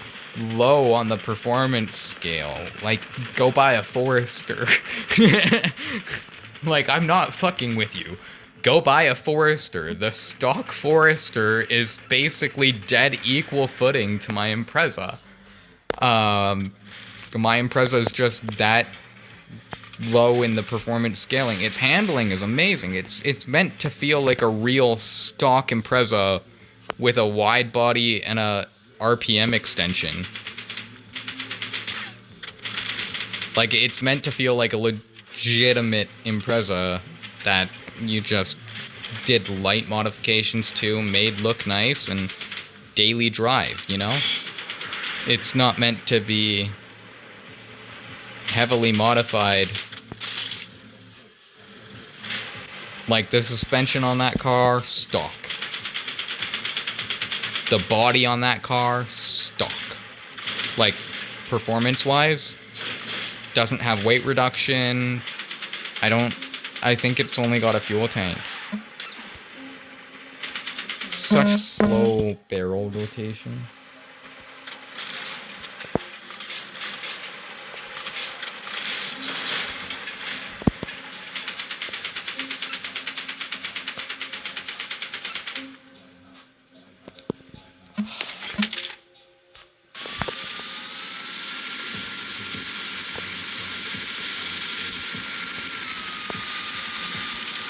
low on the performance scale. Like, go buy a Forester. Like, I'm not fucking with you. Go buy a Forester. The stock Forester is basically dead equal footing to my Impreza. My Impreza is just that low in the performance scaling. Its handling is amazing. It's meant to feel like a real stock Impreza with a wide body and a RPM extension. Like, it's meant to feel like a legitimate Impreza that you just did light modifications to, made look nice, and daily drive, you know? It's not meant to be heavily modified. Like, the suspension on that car, stock. The body on that car, stock. Like, performance-wise, doesn't have weight reduction. I think it's only got a fuel tank. Such slow barrel rotation.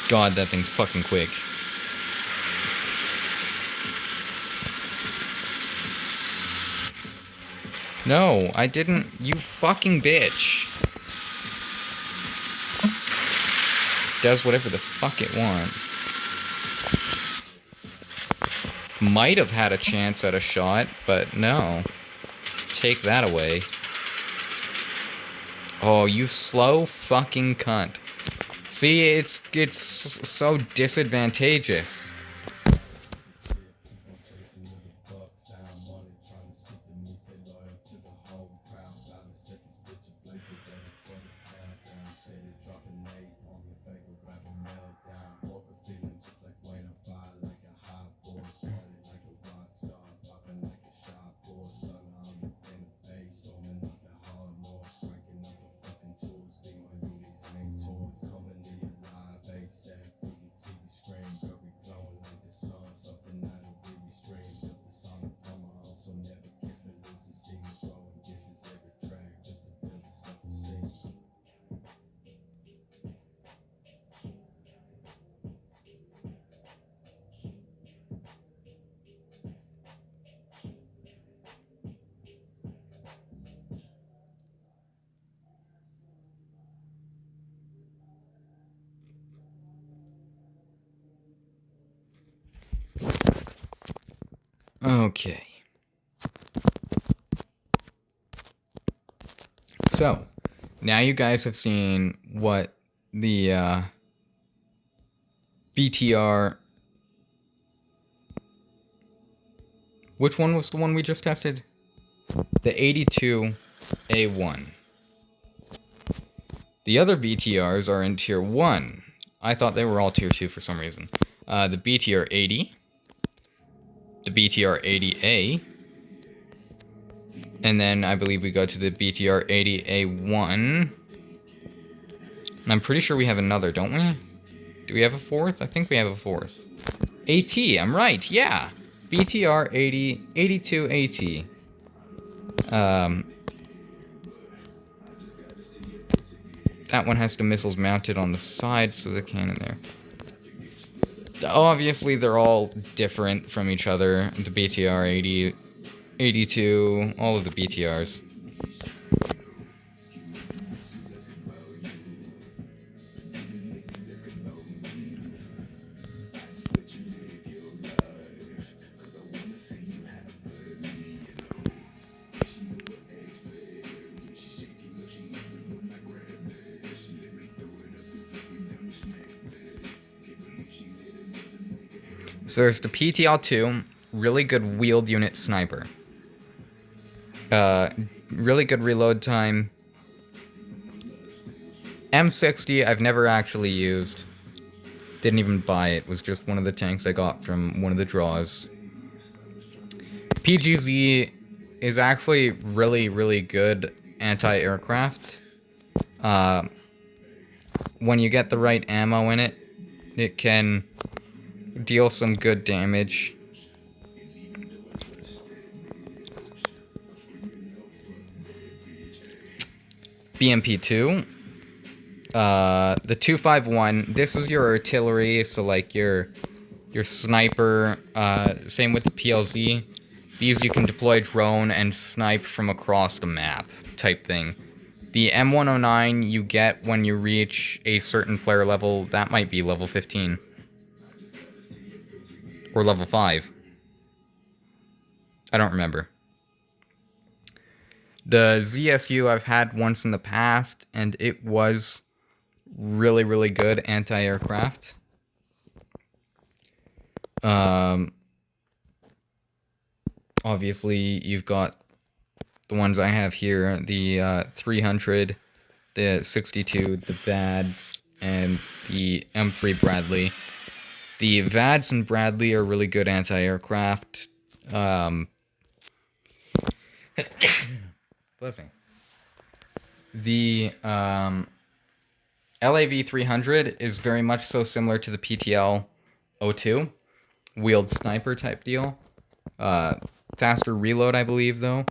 God, that thing's fucking quick. No, I didn't. You fucking bitch. Does whatever the fuck it wants. Might have had a chance at a shot, but no. Take that away. Oh, you slow fucking cunt. See, it's so disadvantageous. Okay. So, now you guys have seen what the BTR... Which one was the one we just tested? The 82A1. The other BTRs are in Tier 1. I thought they were all Tier 2 for some reason. The BTR 80. The BTR 80A. And then I believe we go to the BTR 80A1. And I'm pretty sure we have another, don't we? Do we have a fourth? I think we have a fourth. AT, I'm right, yeah. BTR 80, 82 AT. That one has the missiles mounted on the side, so the cannon there. Obviously, they're all different from each other. The BTR 80, 82, all of the BTRs. So there's the PTL2, really good wheeled unit sniper. Really good reload time. M60 I've never actually used. Didn't even buy it. Was just one of the tanks I got from one of the draws. PGZ is actually really, really good anti-aircraft. When you get the right ammo in it, it can deal some good damage. BMP2. The 251. This is your artillery, so like your sniper. Same with the PLZ. These you can deploy drone and snipe from across the map, type thing. The M109 you get when you reach a certain player level. That might be level 15. Or level 5. I don't remember. The ZSU I've had once in the past, and it was really, really good anti-aircraft. Obviously, you've got the ones I have here, the 300, the 62, the VADS, and the M3 Bradley. The VADS and Bradley are really good anti-aircraft. Bless me. The LAV 300 is very much so similar to the PTL 02, wheeled sniper type deal. Faster reload, I believe, though.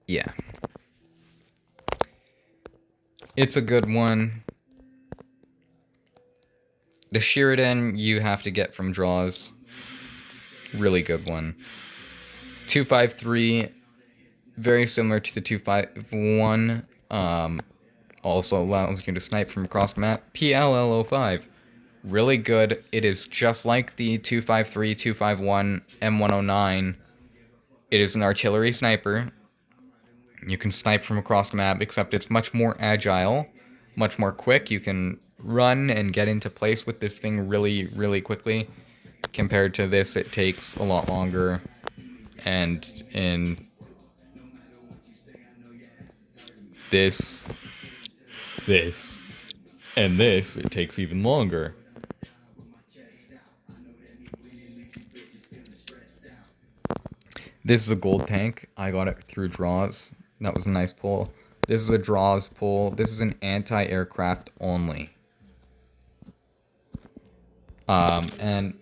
Yeah. It's a good one. The Sheridan you have to get from draws. Really good one. 253 very similar to the 251. Also allows you to snipe from across the map. PLL05, really good. It is just like the 253, 251, M109. It is an artillery sniper. You can snipe from across the map, except it's much more agile, much more quick. You can run and get into place with this thing really, really quickly. Compared to this, it takes a lot longer. And in this, and this, it takes even longer. This is a gold tank. I got it through draws. That was a nice pull. This is a draws pull. This is an anti-aircraft only. And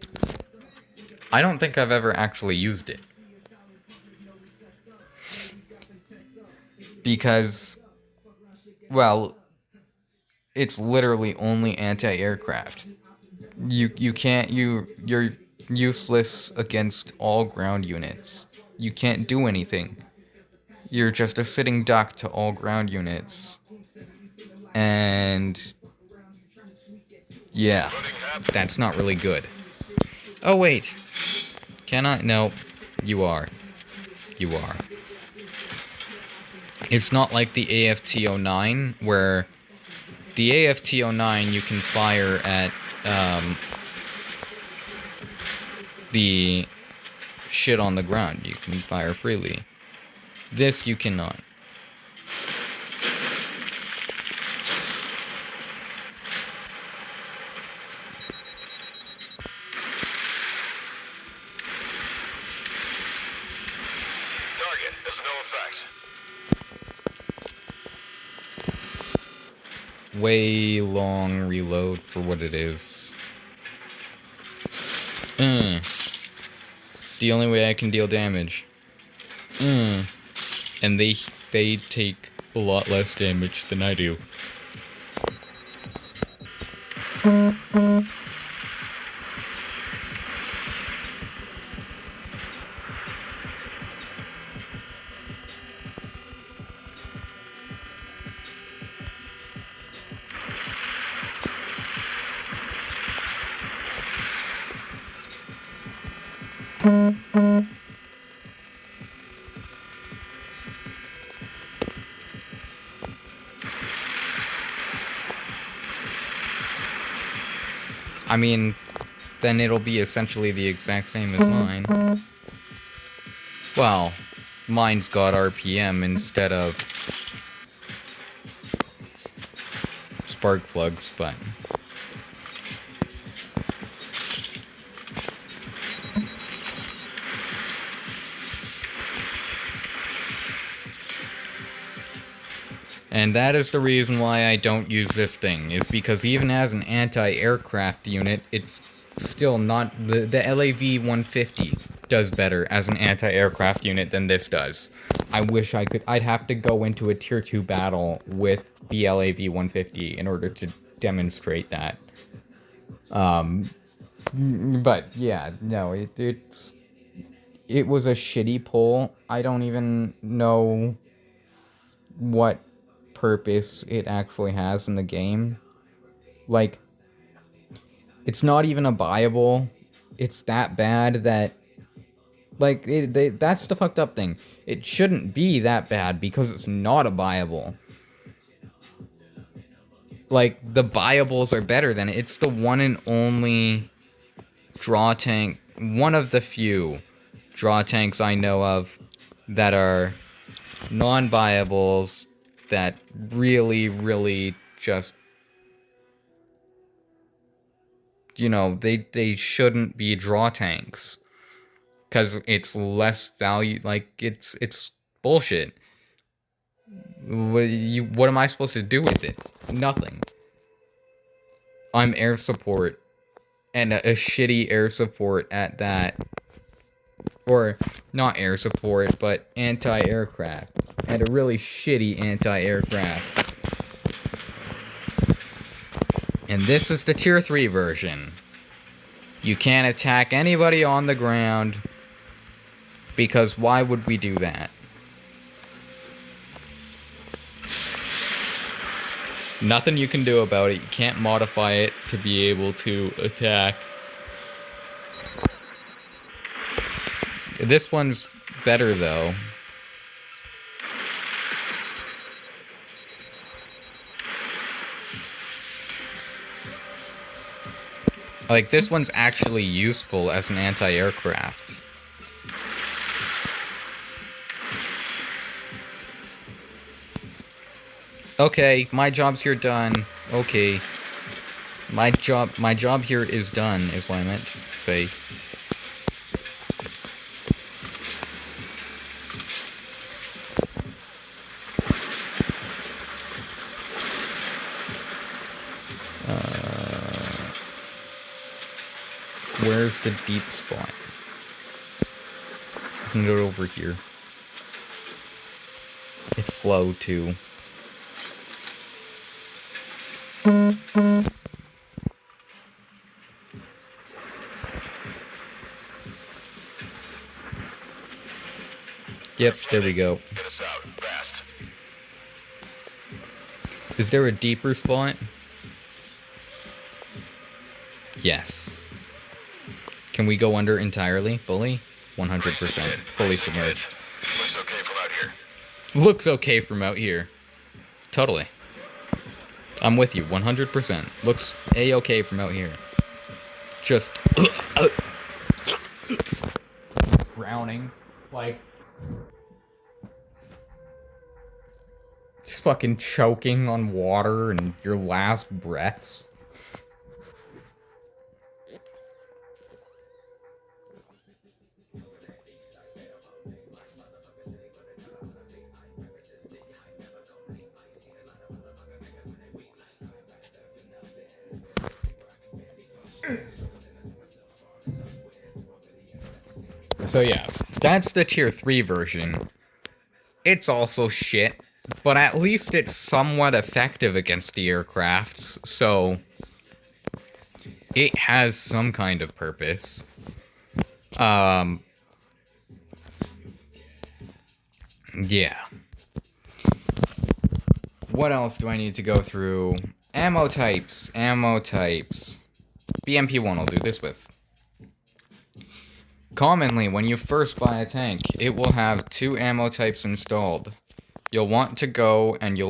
I don't think I've ever actually used it. Because, well, it's literally only anti-aircraft. You're useless against all ground units. You can't do anything. You're just a sitting duck to all ground units. And yeah, that's not really good. Oh wait. Can I? No. You are. You are. It's not like the AFT-09, where the AFT-09 you can fire at the shit on the ground. You can fire freely. This you cannot. Target has no effect. Way long reload for what it is. It's the only way I can deal damage. And they take a lot less damage than I do. I mean, then it'll be essentially the exact same as mine. Well, mine's got RPM instead of spark plugs, but and that is the reason why I don't use this thing, is because even as an anti-aircraft unit, it's still not... The LAV-150 does better as an anti-aircraft unit than this does. I wish I could... I'd have to go into a tier 2 battle with the LAV-150 in order to demonstrate that. But, yeah, no, it was a shitty pull. I don't even know what purpose it actually has in the game. Like, it's not even a buyable. It's that bad that, like, that's the fucked up thing. It shouldn't be that bad because it's not a buyable. Like, the buyables are better than it. It's the one and only draw tank, one of the few draw tanks I know of that are non-buyables that really, really just, you know, they shouldn't be draw tanks. Because it's less value, like, it's bullshit. What am I supposed to do with it? Nothing. I'm air support, and a shitty air support at that. Or, not air support, but anti-aircraft. And a really shitty anti-aircraft. And this is the tier 3 version. You can't attack anybody on the ground, because why would we do that? Nothing you can do about it. You can't modify it to be able to attack. This one's better, though. Like, this one's actually useful as an anti-aircraft. Okay, my job's here done. Okay. My job here is done, is what I meant to say. Where's the deep spot? Isn't it over here? It's slow, too. Yep, there we go. Get us out, fast. Is there a deeper spot? Yes. Can we go under entirely? Fully? 100%. Fully submerged. Looks okay from out here. Looks okay from out here. Totally. I'm with you, 100%. Looks A-okay from out here. Just... drowning. Like... just fucking choking on water and your last breaths. So yeah, that's the tier 3 version. It's also shit, but at least it's somewhat effective against the aircrafts, so it has some kind of purpose. Yeah. What else do I need to go through? Ammo types. BMP1 will do this with. Commonly, when you first buy a tank, it will have 2 ammo types installed. You'll want to go and you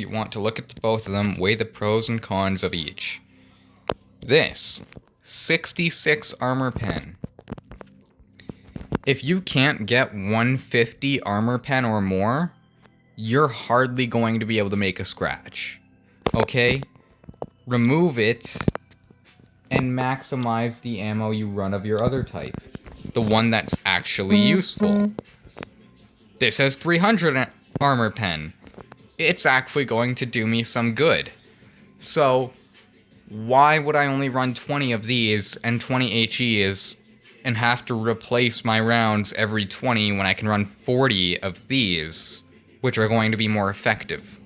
want to look at both of them, weigh the pros and cons of each. This 66 armor pen. If you can't get 150 armor pen or more, you're hardly going to be able to make a scratch. Okay? Remove it and maximize the ammo you run of your other type. The one that's actually useful. This has 300 armor pen. It's actually going to do me some good. So, why would I only run 20 of these and 20 HEs and have to replace my rounds every 20 when I can run 40 of these, which are going to be more effective?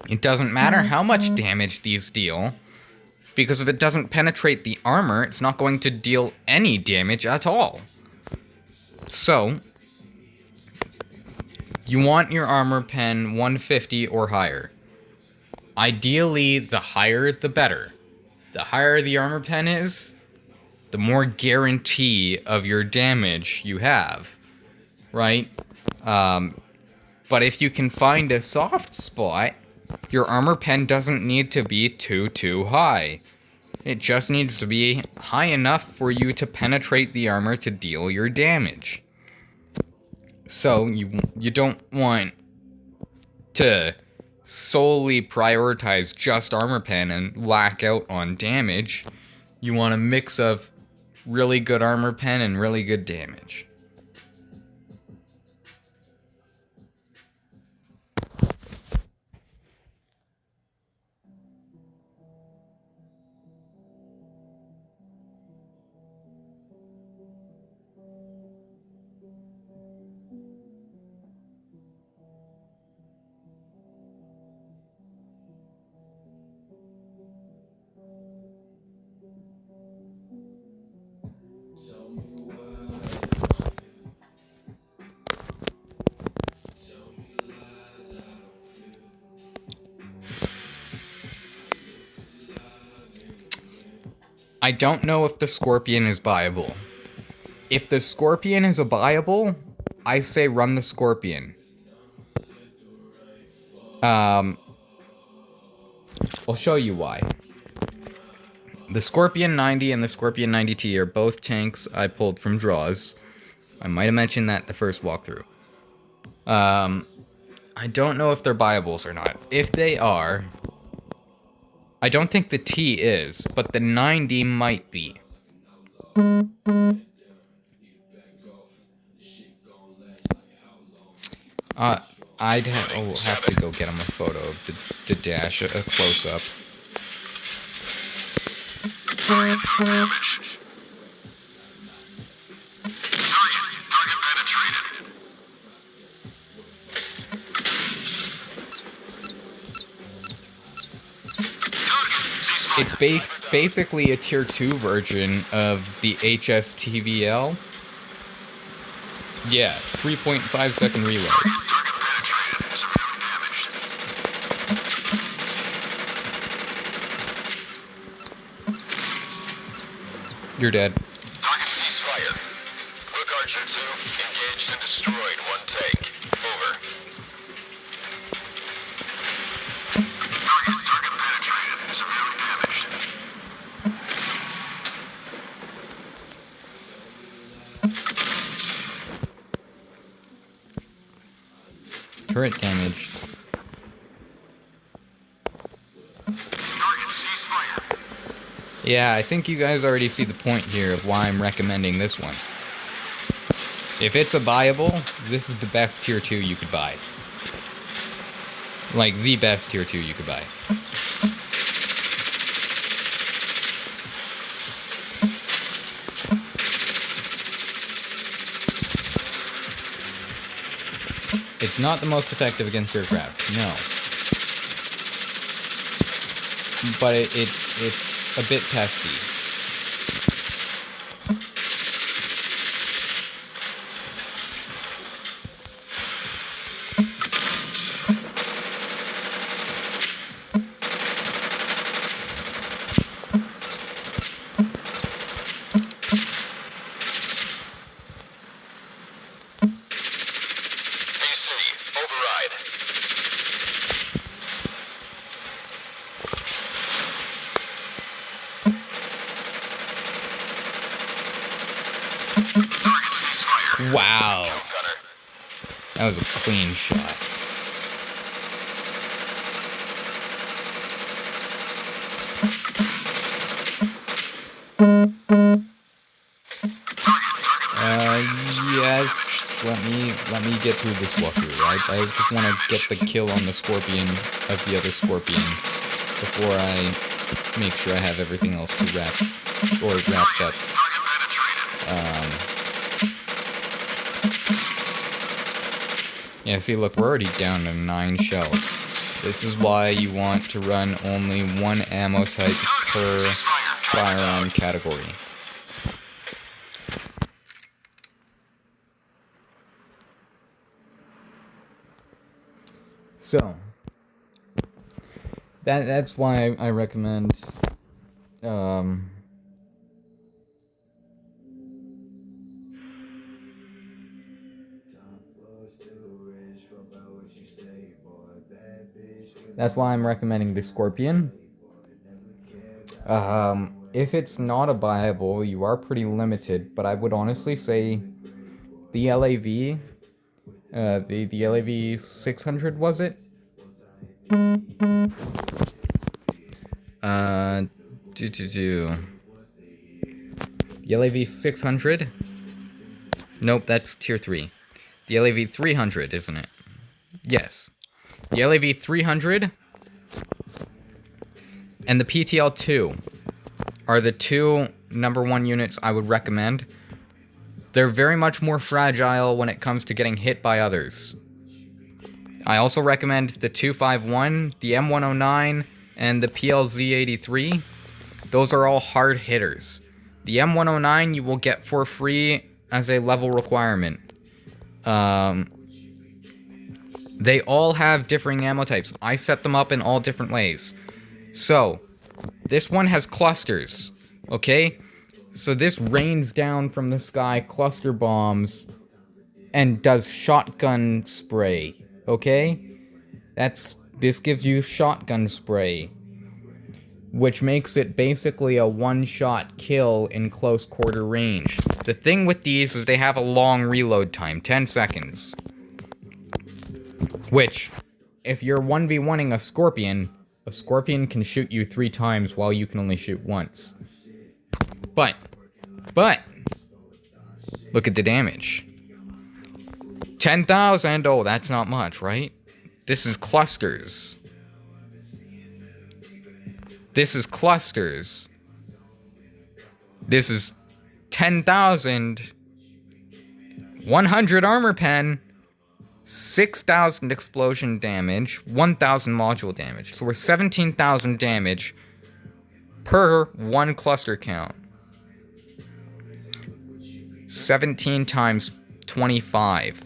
It doesn't matter how much damage these deal, because if it doesn't penetrate the armor, it's not going to deal any damage at all. So, you want your armor pen 150 or higher. Ideally, the higher the better. The higher the armor pen is, the more guarantee of your damage you have, right? But if you can find a soft spot, your armor pen doesn't need to be too high. It just needs to be high enough for you to penetrate the armor to deal your damage. So, you don't want to solely prioritize just armor pen and lack out on damage. You want a mix of really good armor pen and really good damage. I don't know if the Scorpion is buyable. If the Scorpion is a buyable, I say run the Scorpion. I'll show you why. The Scorpion 90 and the Scorpion 90T are both tanks I pulled from draws. I might have mentioned that the first walkthrough. I don't know if they're buyables or not. If they are, I don't think the T is, but the 90 might be. I'd have to go get him a photo of the dash, a close-up. Target penetrated. It's basically a tier 2 version of the HSTVL. Yeah, 3.5 second reload. Target penetrated. Severely damaged. You're dead. Target ceasefire. Rook Archer 2 engaged and destroyed one tank. Over. Target penetrated. Severely damaged. Turret damaged. Target ceasefire. Yeah, I think you guys already see the point here of why I'm recommending this one. If it's a buyable, this is the best tier 2 you could buy. Like, the best tier 2 you could buy. It's not the most effective against aircraft, no. But it's a bit pesky. DC, override. Target ceasefire. Wow. Kill gunner. That was a clean shot. Yes. Let me get through this walkthrough, right? I just want to get the kill on the Scorpion of the other Scorpion before I make sure I have everything else wrapped up. Target penetrated. Yeah, see, look, we're already down to 9 shells. This is why you want to run only one ammo type per firearm category. So, that's why I recommend, that's why I'm recommending the Scorpion. If it's not a buyable, you are pretty limited, but I would honestly say the LAV, the LAV 600, was it? The LAV 600? Nope, that's tier 3. The LAV 300, isn't it? Yes. The LAV 300 and the PTL2 are the two #1 units I would recommend. They're very much more fragile when it comes to getting hit by others. I also recommend the 251, the M109, and the PLZ83. Those are all hard hitters. The M109 you will get for free as a level requirement. They all have differing ammo types. I set them up in all different ways. So, this one has clusters. Okay? So this rains down from the sky cluster bombs and does shotgun spray. Okay? This gives you shotgun spray, which makes it basically a one-shot kill in close quarter range. The thing with these is they have a long reload time, 10 seconds. Which, if you're 1v1ing a scorpion can shoot you 3 times while you can only shoot once. But, look at the damage. 10,000, oh, that's not much, right? This is clusters. This is clusters. This is 10,000. 100 armor pen. 6,000 explosion damage. 1,000 module damage. So we're 17,000 damage per 1 cluster count. 17 times 25.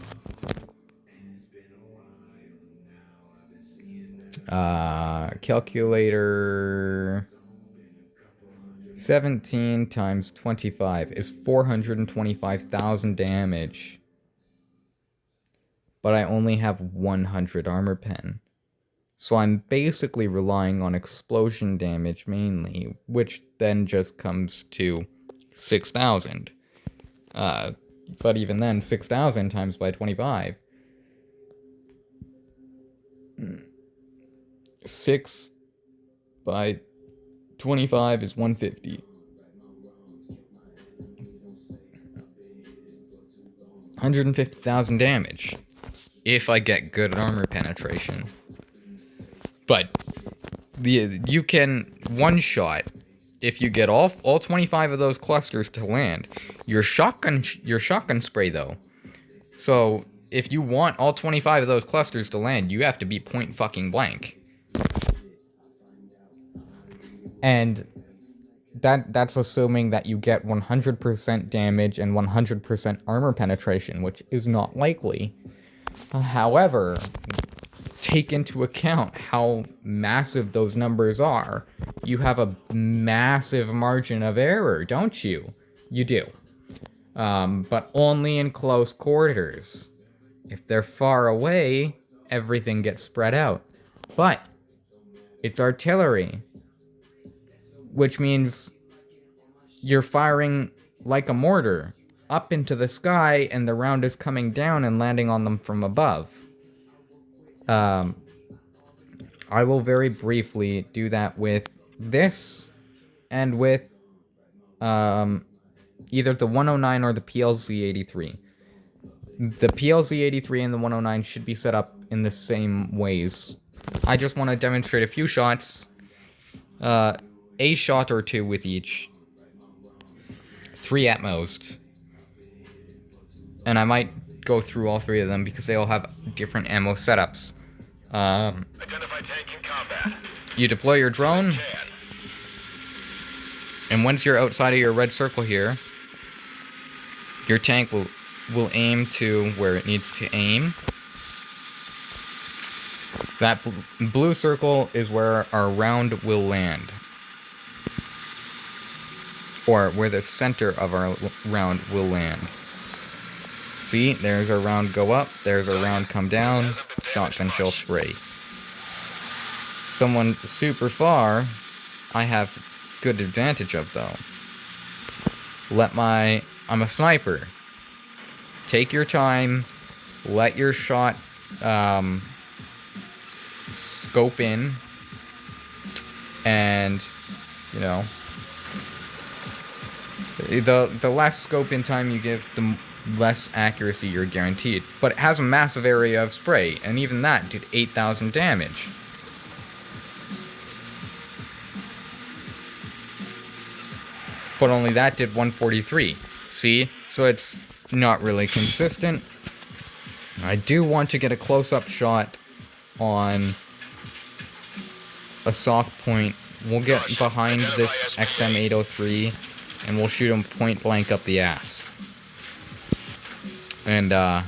Calculator. 17 times 25 is 425,000 damage. But I only have 100 armor pen. So I'm basically relying on explosion damage mainly, which then just comes to 6,000. But even then, 6,000 times by 25. 6 by 25 is 150. 150,000 damage. If I get good armor penetration. But you can one-shot if you get all 25 of those clusters to land. Your shotgun spray though. So if you want all 25 of those clusters to land, you have to be point fucking blank. And that's assuming that you get 100% damage and 100% armor penetration, which is not likely. However, take into account how massive those numbers are. You have a massive margin of error, don't you? You do. But only in close quarters. If they're far away, everything gets spread out. But it's artillery, which means you're firing like a mortar up into the sky, and the round is coming down and landing on them from above. I will very briefly do that with this and with either the 109 or the PLZ-83. The PLZ-83 and the 109 should be set up in the same ways. I just want to demonstrate a few shots. A shot or 2 with each. 3 at most. And I might go through all 3 of them because they all have different ammo setups. Identify tank in combat. You deploy your drone, and once you're outside of your red circle here, your tank will aim to where it needs to aim. That blue circle is where our round will land. Or where the center of our round will land. See, there's our round go up, there's our round come down, shotgun shell spray. Someone super far, I have good advantage of though. I'm a sniper. Take your time, let your shot scope in, and, you know, the less scope in time you give, the less accuracy you're guaranteed. But it has a massive area of spray, and even that did 8,000 damage. But only that did 143. See? So it's not really consistent. I do want to get a close-up shot on a soft point. We'll get behind this XM803 and we'll shoot him point blank up the ass. And that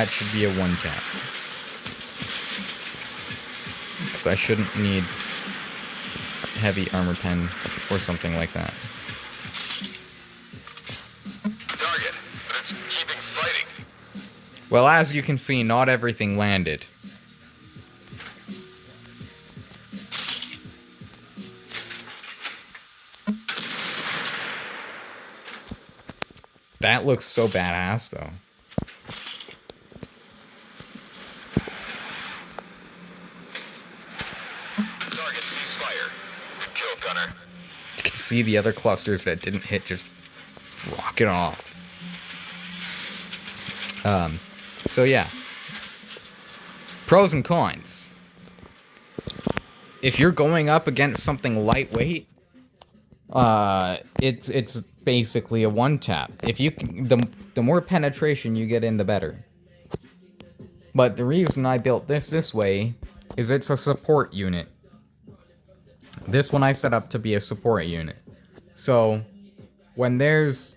should be a one tap. So I shouldn't need heavy armor pen or something like that. Target, but it's keeping fighting. Well, as you can see, not everything landed. That looks so badass, though. Target, cease fire. Good kill, Gunner. You can see the other clusters that didn't hit just rocket off. So yeah. Pros and cons. If you're going up against something lightweight, it's basically a one-tap. If you can, the more penetration you get in, the better. But the reason I built this way is it's a support unit. This one I set up to be a support unit. So when there's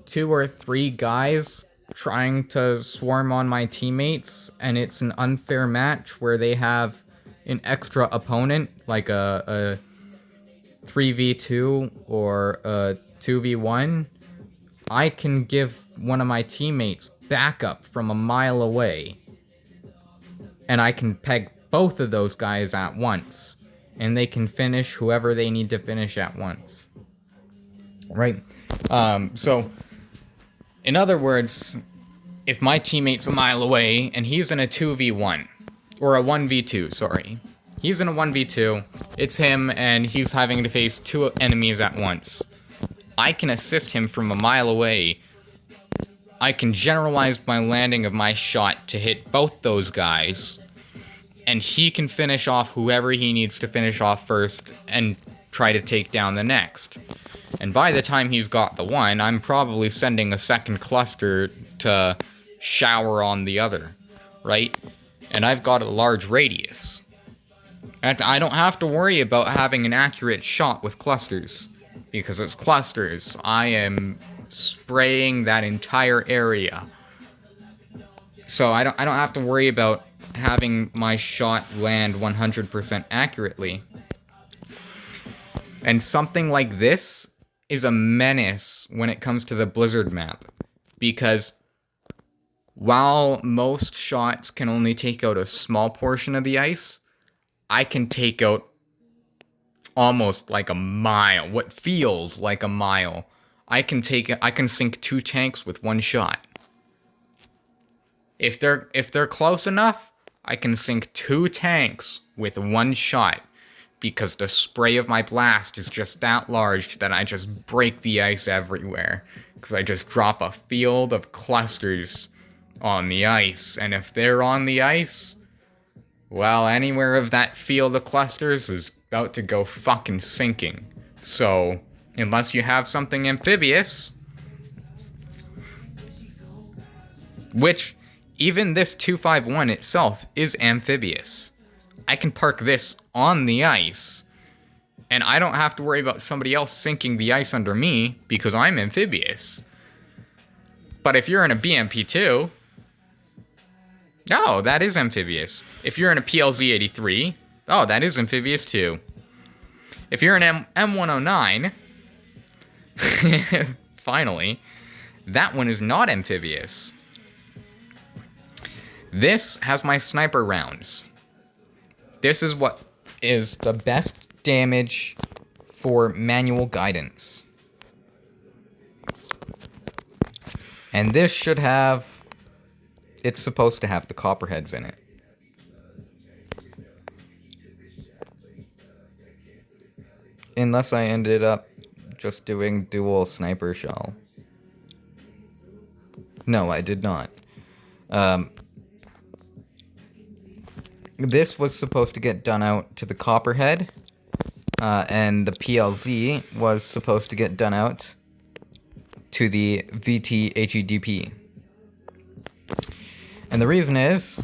2 or 3 guys trying to swarm on my teammates and it's an unfair match where they have an extra opponent, like a 3v2 or a 2v1, I can give one of my teammates backup from a mile away. And I can peg both of those guys at once. And they can finish whoever they need to finish at once. Right? So, in other words, if my teammate's a mile away and he's in a 2v1, or a 1v2, sorry. He's in a 1v2, it's him, and he's having to face 2 enemies at once. I can assist him from a mile away. I can generalize my landing of my shot to hit both those guys, and he can finish off whoever he needs to finish off first and try to take down the next. And by the time he's got the one, I'm probably sending a second cluster to shower on the other, right? And I've got a large radius. And I don't have to worry about having an accurate shot with clusters, because it's clusters. I am spraying that entire area. So I don't have to worry about having my shot land 100% accurately. And something like this is a menace when it comes to the Blizzard map, because while most shots can only take out a small portion of the ice, I can take out almost like a mile, what feels like a mile. I can sink 2 tanks with one shot. If they're close enough, I can sink 2 tanks with one shot, because the spray of my blast is just that large that I just break the ice everywhere, because I just drop a field of clusters on the ice, and if they're on the ice, well, anywhere of that field of clusters is about to go fucking sinking. So, unless you have something amphibious, which even this 251 itself is amphibious. I can park this on the ice, and I don't have to worry about somebody else sinking the ice under me because I'm amphibious. But if you're in a BMP2, oh, that is amphibious. If you're in a PLZ-83, oh, that is amphibious too. If you're an M109, finally, that one is not amphibious. This has my sniper rounds. This is what is the best damage for manual guidance. And this should have... It's supposed to have the copperheads in it. Unless I ended up just doing dual sniper shell. No, I did not. This was supposed to get done out to the copperhead, and the PLZ was supposed to get done out to the VT HEDP. And the reason is...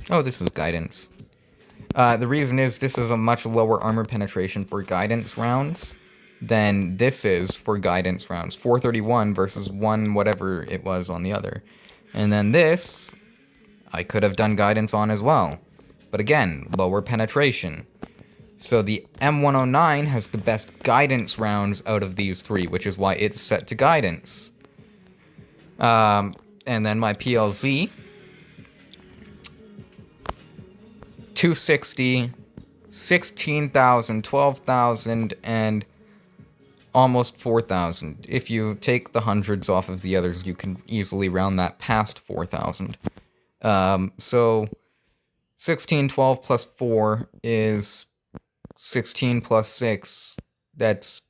Oh, this is guidance. The reason is this is a much lower armor penetration for guidance rounds than this is for guidance rounds. 431 versus 1 whatever it was on the other. And then this, I could have done guidance on as well. But again, lower penetration. So the M109 has the best guidance rounds out of these three, which is why it's set to guidance. And then my PLZ, 260, 16,000, 12,000, and almost 4,000. If you take the hundreds off of the others, you can easily round that past 4,000. So 16, 12 plus 4 is 16 plus 6. That's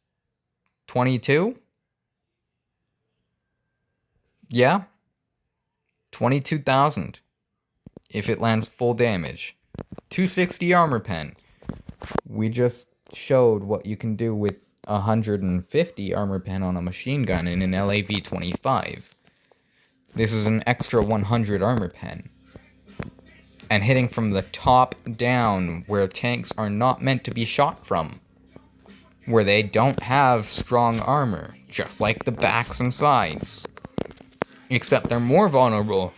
22? Yeah? 22,000. If it lands full damage. 260 armor pen. We just showed what you can do with 150 armor pen on a machine gun in an LAV-25. This is an extra 100 armor pen. And hitting from the top down, where tanks are not meant to be shot from. Where they don't have strong armor, just like the backs and sides. Except they're more vulnerable.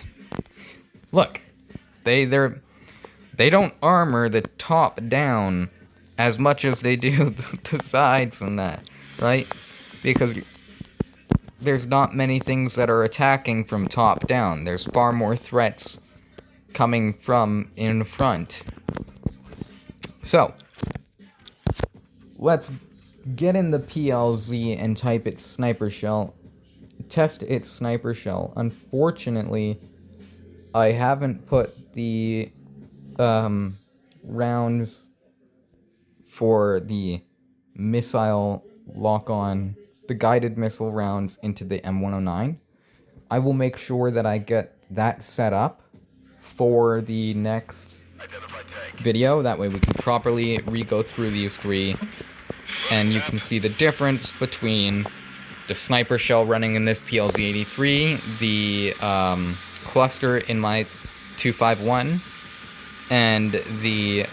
Look, they don't armor the top down as much as they do the sides and that, right? Because there's not many things that are attacking from top down. There's far more threats coming from in front. So, let's get in the PLZ and type its sniper shell. Test its sniper shell. Unfortunately, I haven't put the rounds for the missile lock-on, the guided missile rounds into the M109. I will make sure that I get that set up for the next video. That way we can properly re-go through these three, and you can see the difference between the sniper shell running in this PLZ-83, the cluster in my 251, and the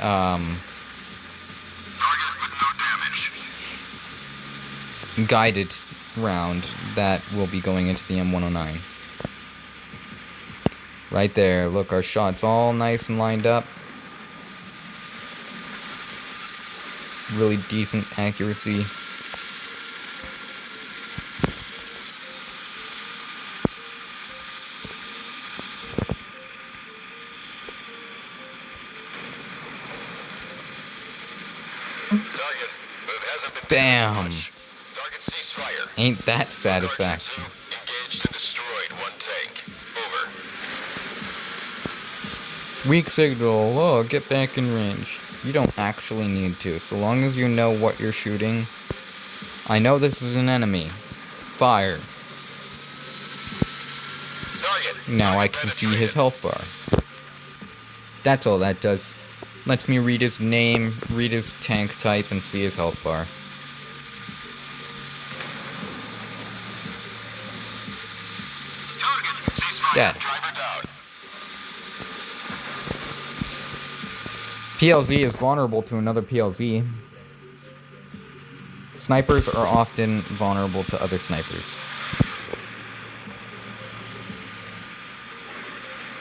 guided round that will be going into the M109. Right there, look, our shot's all nice and lined up. Really decent accuracy. Bam! Target ceasefire. Ain't that satisfaction? Engaged and destroyed one tank. Over. Weak signal. Oh, get back in range. You don't actually need to, so long as you know what you're shooting. I know this is an enemy. Fire. Target. Now I can see his health bar. That's all that does. Lets me read his name, read his tank type, and see his health bar. Target. Ceasefire. Dead. Driver down. PLZ is vulnerable to another PLZ. Snipers are often vulnerable to other snipers.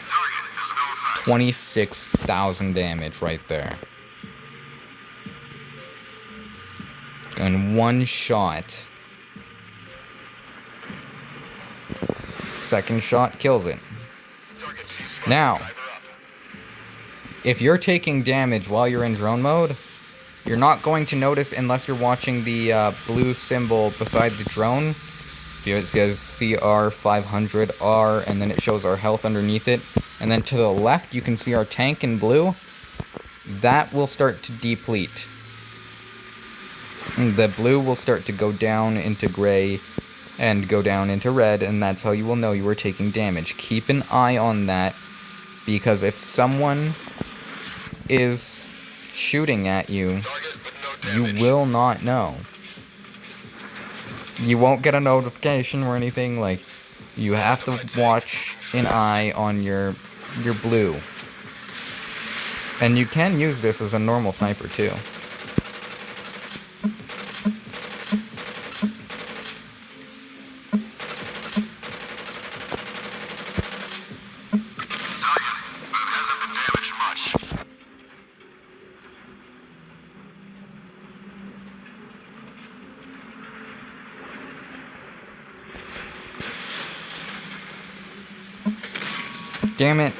Target has no effect. 26,000 damage right there. And one shot. Second shot kills it. Target ceasefire. Now, Driver up. if you're taking damage while you're in drone mode, you're not going to notice unless you're watching the blue symbol beside the drone. See, it says CR500R, and then it shows our health underneath it. And then to the left, you can see our tank in blue. That will start to deplete. And the blue will start to go down into gray and go down into red, and that's how you will know you are taking damage. Keep an eye on that, because if someone is shooting at you, Target with no you damage. will not know. You won't get a notification or anything. Like, you have to watch an eye on your blue. And you can use this as a normal sniper too. Target, but it hasn't been damaged much. Damn it.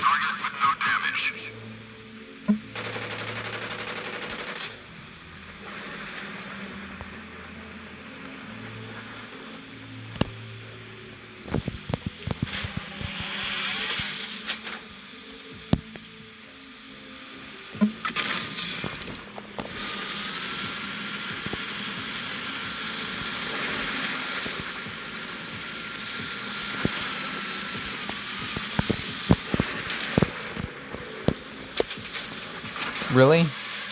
Target with no damage. Really?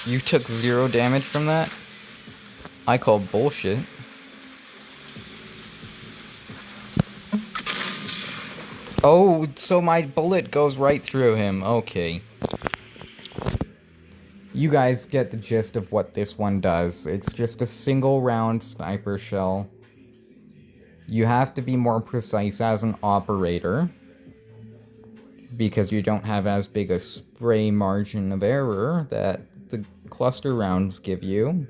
You took 0 damage from that? I call bullshit. Oh, so my bullet goes right through him. Okay. You guys get the gist of what this one does. It's just a single round sniper shell. You have to be more precise as an operator, because you don't have as big a spray margin of error that the cluster rounds give you,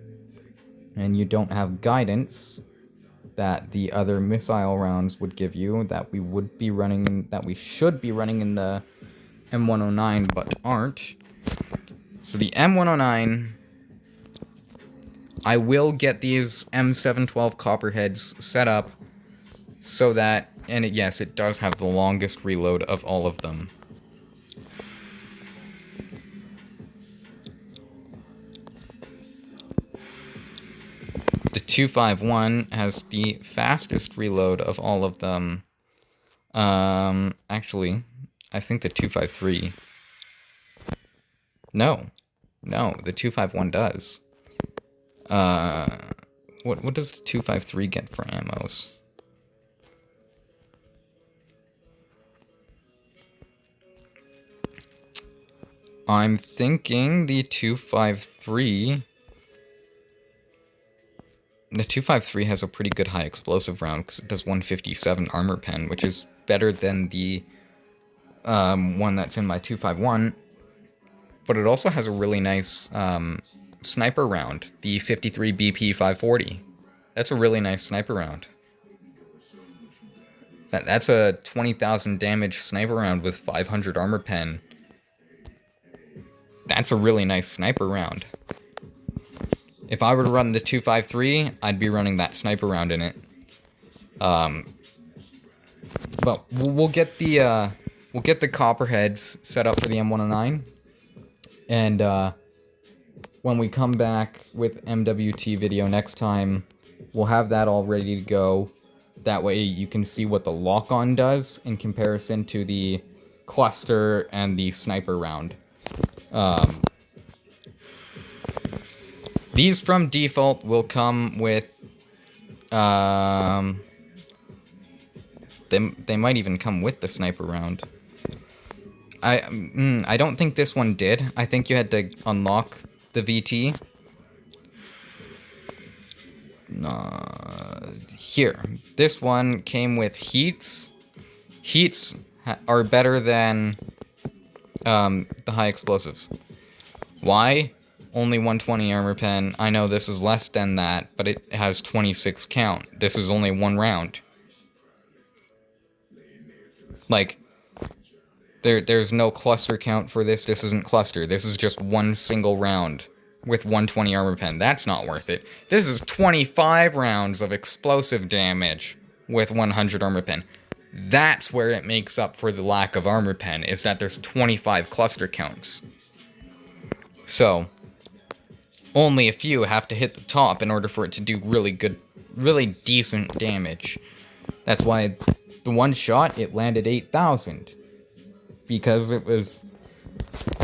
and you don't have guidance that the other missile rounds would give you, that we would be running, that we should be running in the M109 but aren't. So the M109, I will get these M712 copperheads set up so that, and yes, it does have the longest reload of all of them. The 251 has the fastest reload of all of them. Actually, I think the 253. No, the 251 does. What does the 253 get for ammos? I'm thinking the 253... The 253 has a pretty good high explosive round because it does 157 armor pen, which is better than the one that's in my 251. But it also has a really nice sniper round, the 53 BP 540. That's a really nice sniper round. That's a 20,000 damage sniper round with 500 armor pen. That's a really nice sniper round. If I were to run the 253, I'd be running that sniper round in it. But we'll get the copperheads set up for the M109, and when we come back with MWT video next time, we'll have that all ready to go. That way you can see what the lock-on does in comparison to the cluster and the sniper round. These from default will come with, they might even come with the sniper round. I don't think this one did. I think you had to unlock the VT. Here, this one came with heats. Heats are better than the high explosives. Why? Only 120 armor pen. I know this is less than that, but it has 26 count. This is only one round. Like, there's no cluster count for this. This isn't cluster. This is just one single round with 120 armor pen. That's not worth it. This is 25 rounds of explosive damage with 100 armor pen. That's where it makes up for the lack of armor pen, is that there's 25 cluster counts. So, only a few have to hit the top in order for it to do really good, really decent damage. That's why the one shot, it landed 8,000. Because it was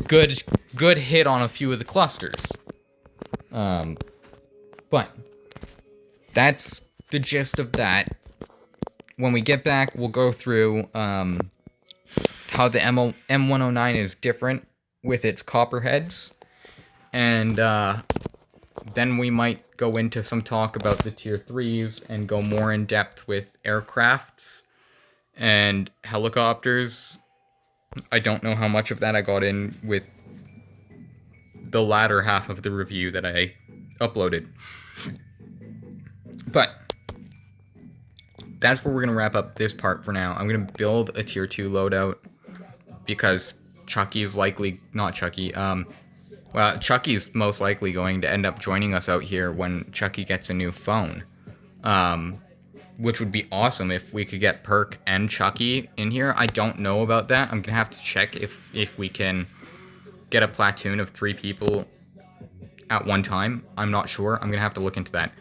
good hit on a few of the clusters. But that's the gist of that. When we get back, we'll go through how the M109 is different with its copperheads. And then we might go into some talk about the tier 3s and go more in depth with aircrafts and helicopters. I don't know how much of that I got in with the latter half of the review that I uploaded. But that's where we're going to wrap up this part for now. I'm going to build a tier 2 loadout because Chucky's likely, not Chucky, well, Chucky's most likely going to end up joining us out here when Chucky gets a new phone. Which would be awesome if we could get Perk and Chucky in here. I don't know about that. I'm going to have to check if we can get a platoon of 3 people at one time. I'm not sure. I'm going to have to look into that.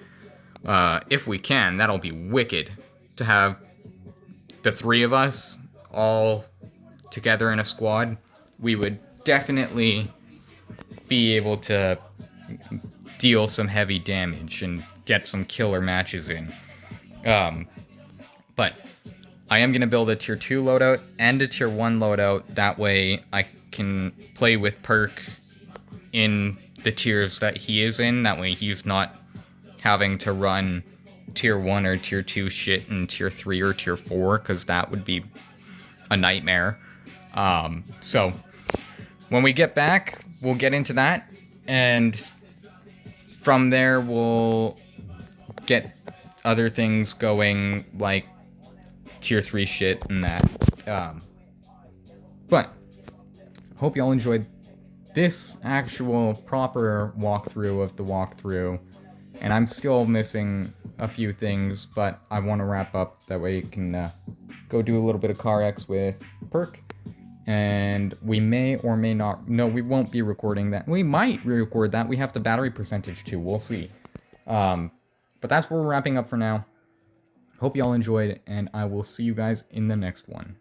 If we can, that'll be wicked to have the 3 of us all together in a squad. We would definitely be able to deal some heavy damage and get some killer matches in. But I am going to build a tier 2 loadout and a tier 1 loadout. That way I can play with Perk in the tiers that he is in. That way he's not having to run tier 1 or tier 2 shit in tier 3 or tier 4, because that would be a nightmare. So when we get back, we'll get into that, and from there we'll get other things going, like tier 3 shit and that. But hope y'all enjoyed this actual proper walkthrough of the walkthrough. And I'm still missing a few things, but I want to wrap up. That way you can go do a little bit of Car X with Perk. And we may or may not... No, we won't be recording that. We might re-record that. We have the battery percentage too. We'll see. But that's where we're wrapping up for now. Hope y'all enjoyed, and I will see you guys in the next one.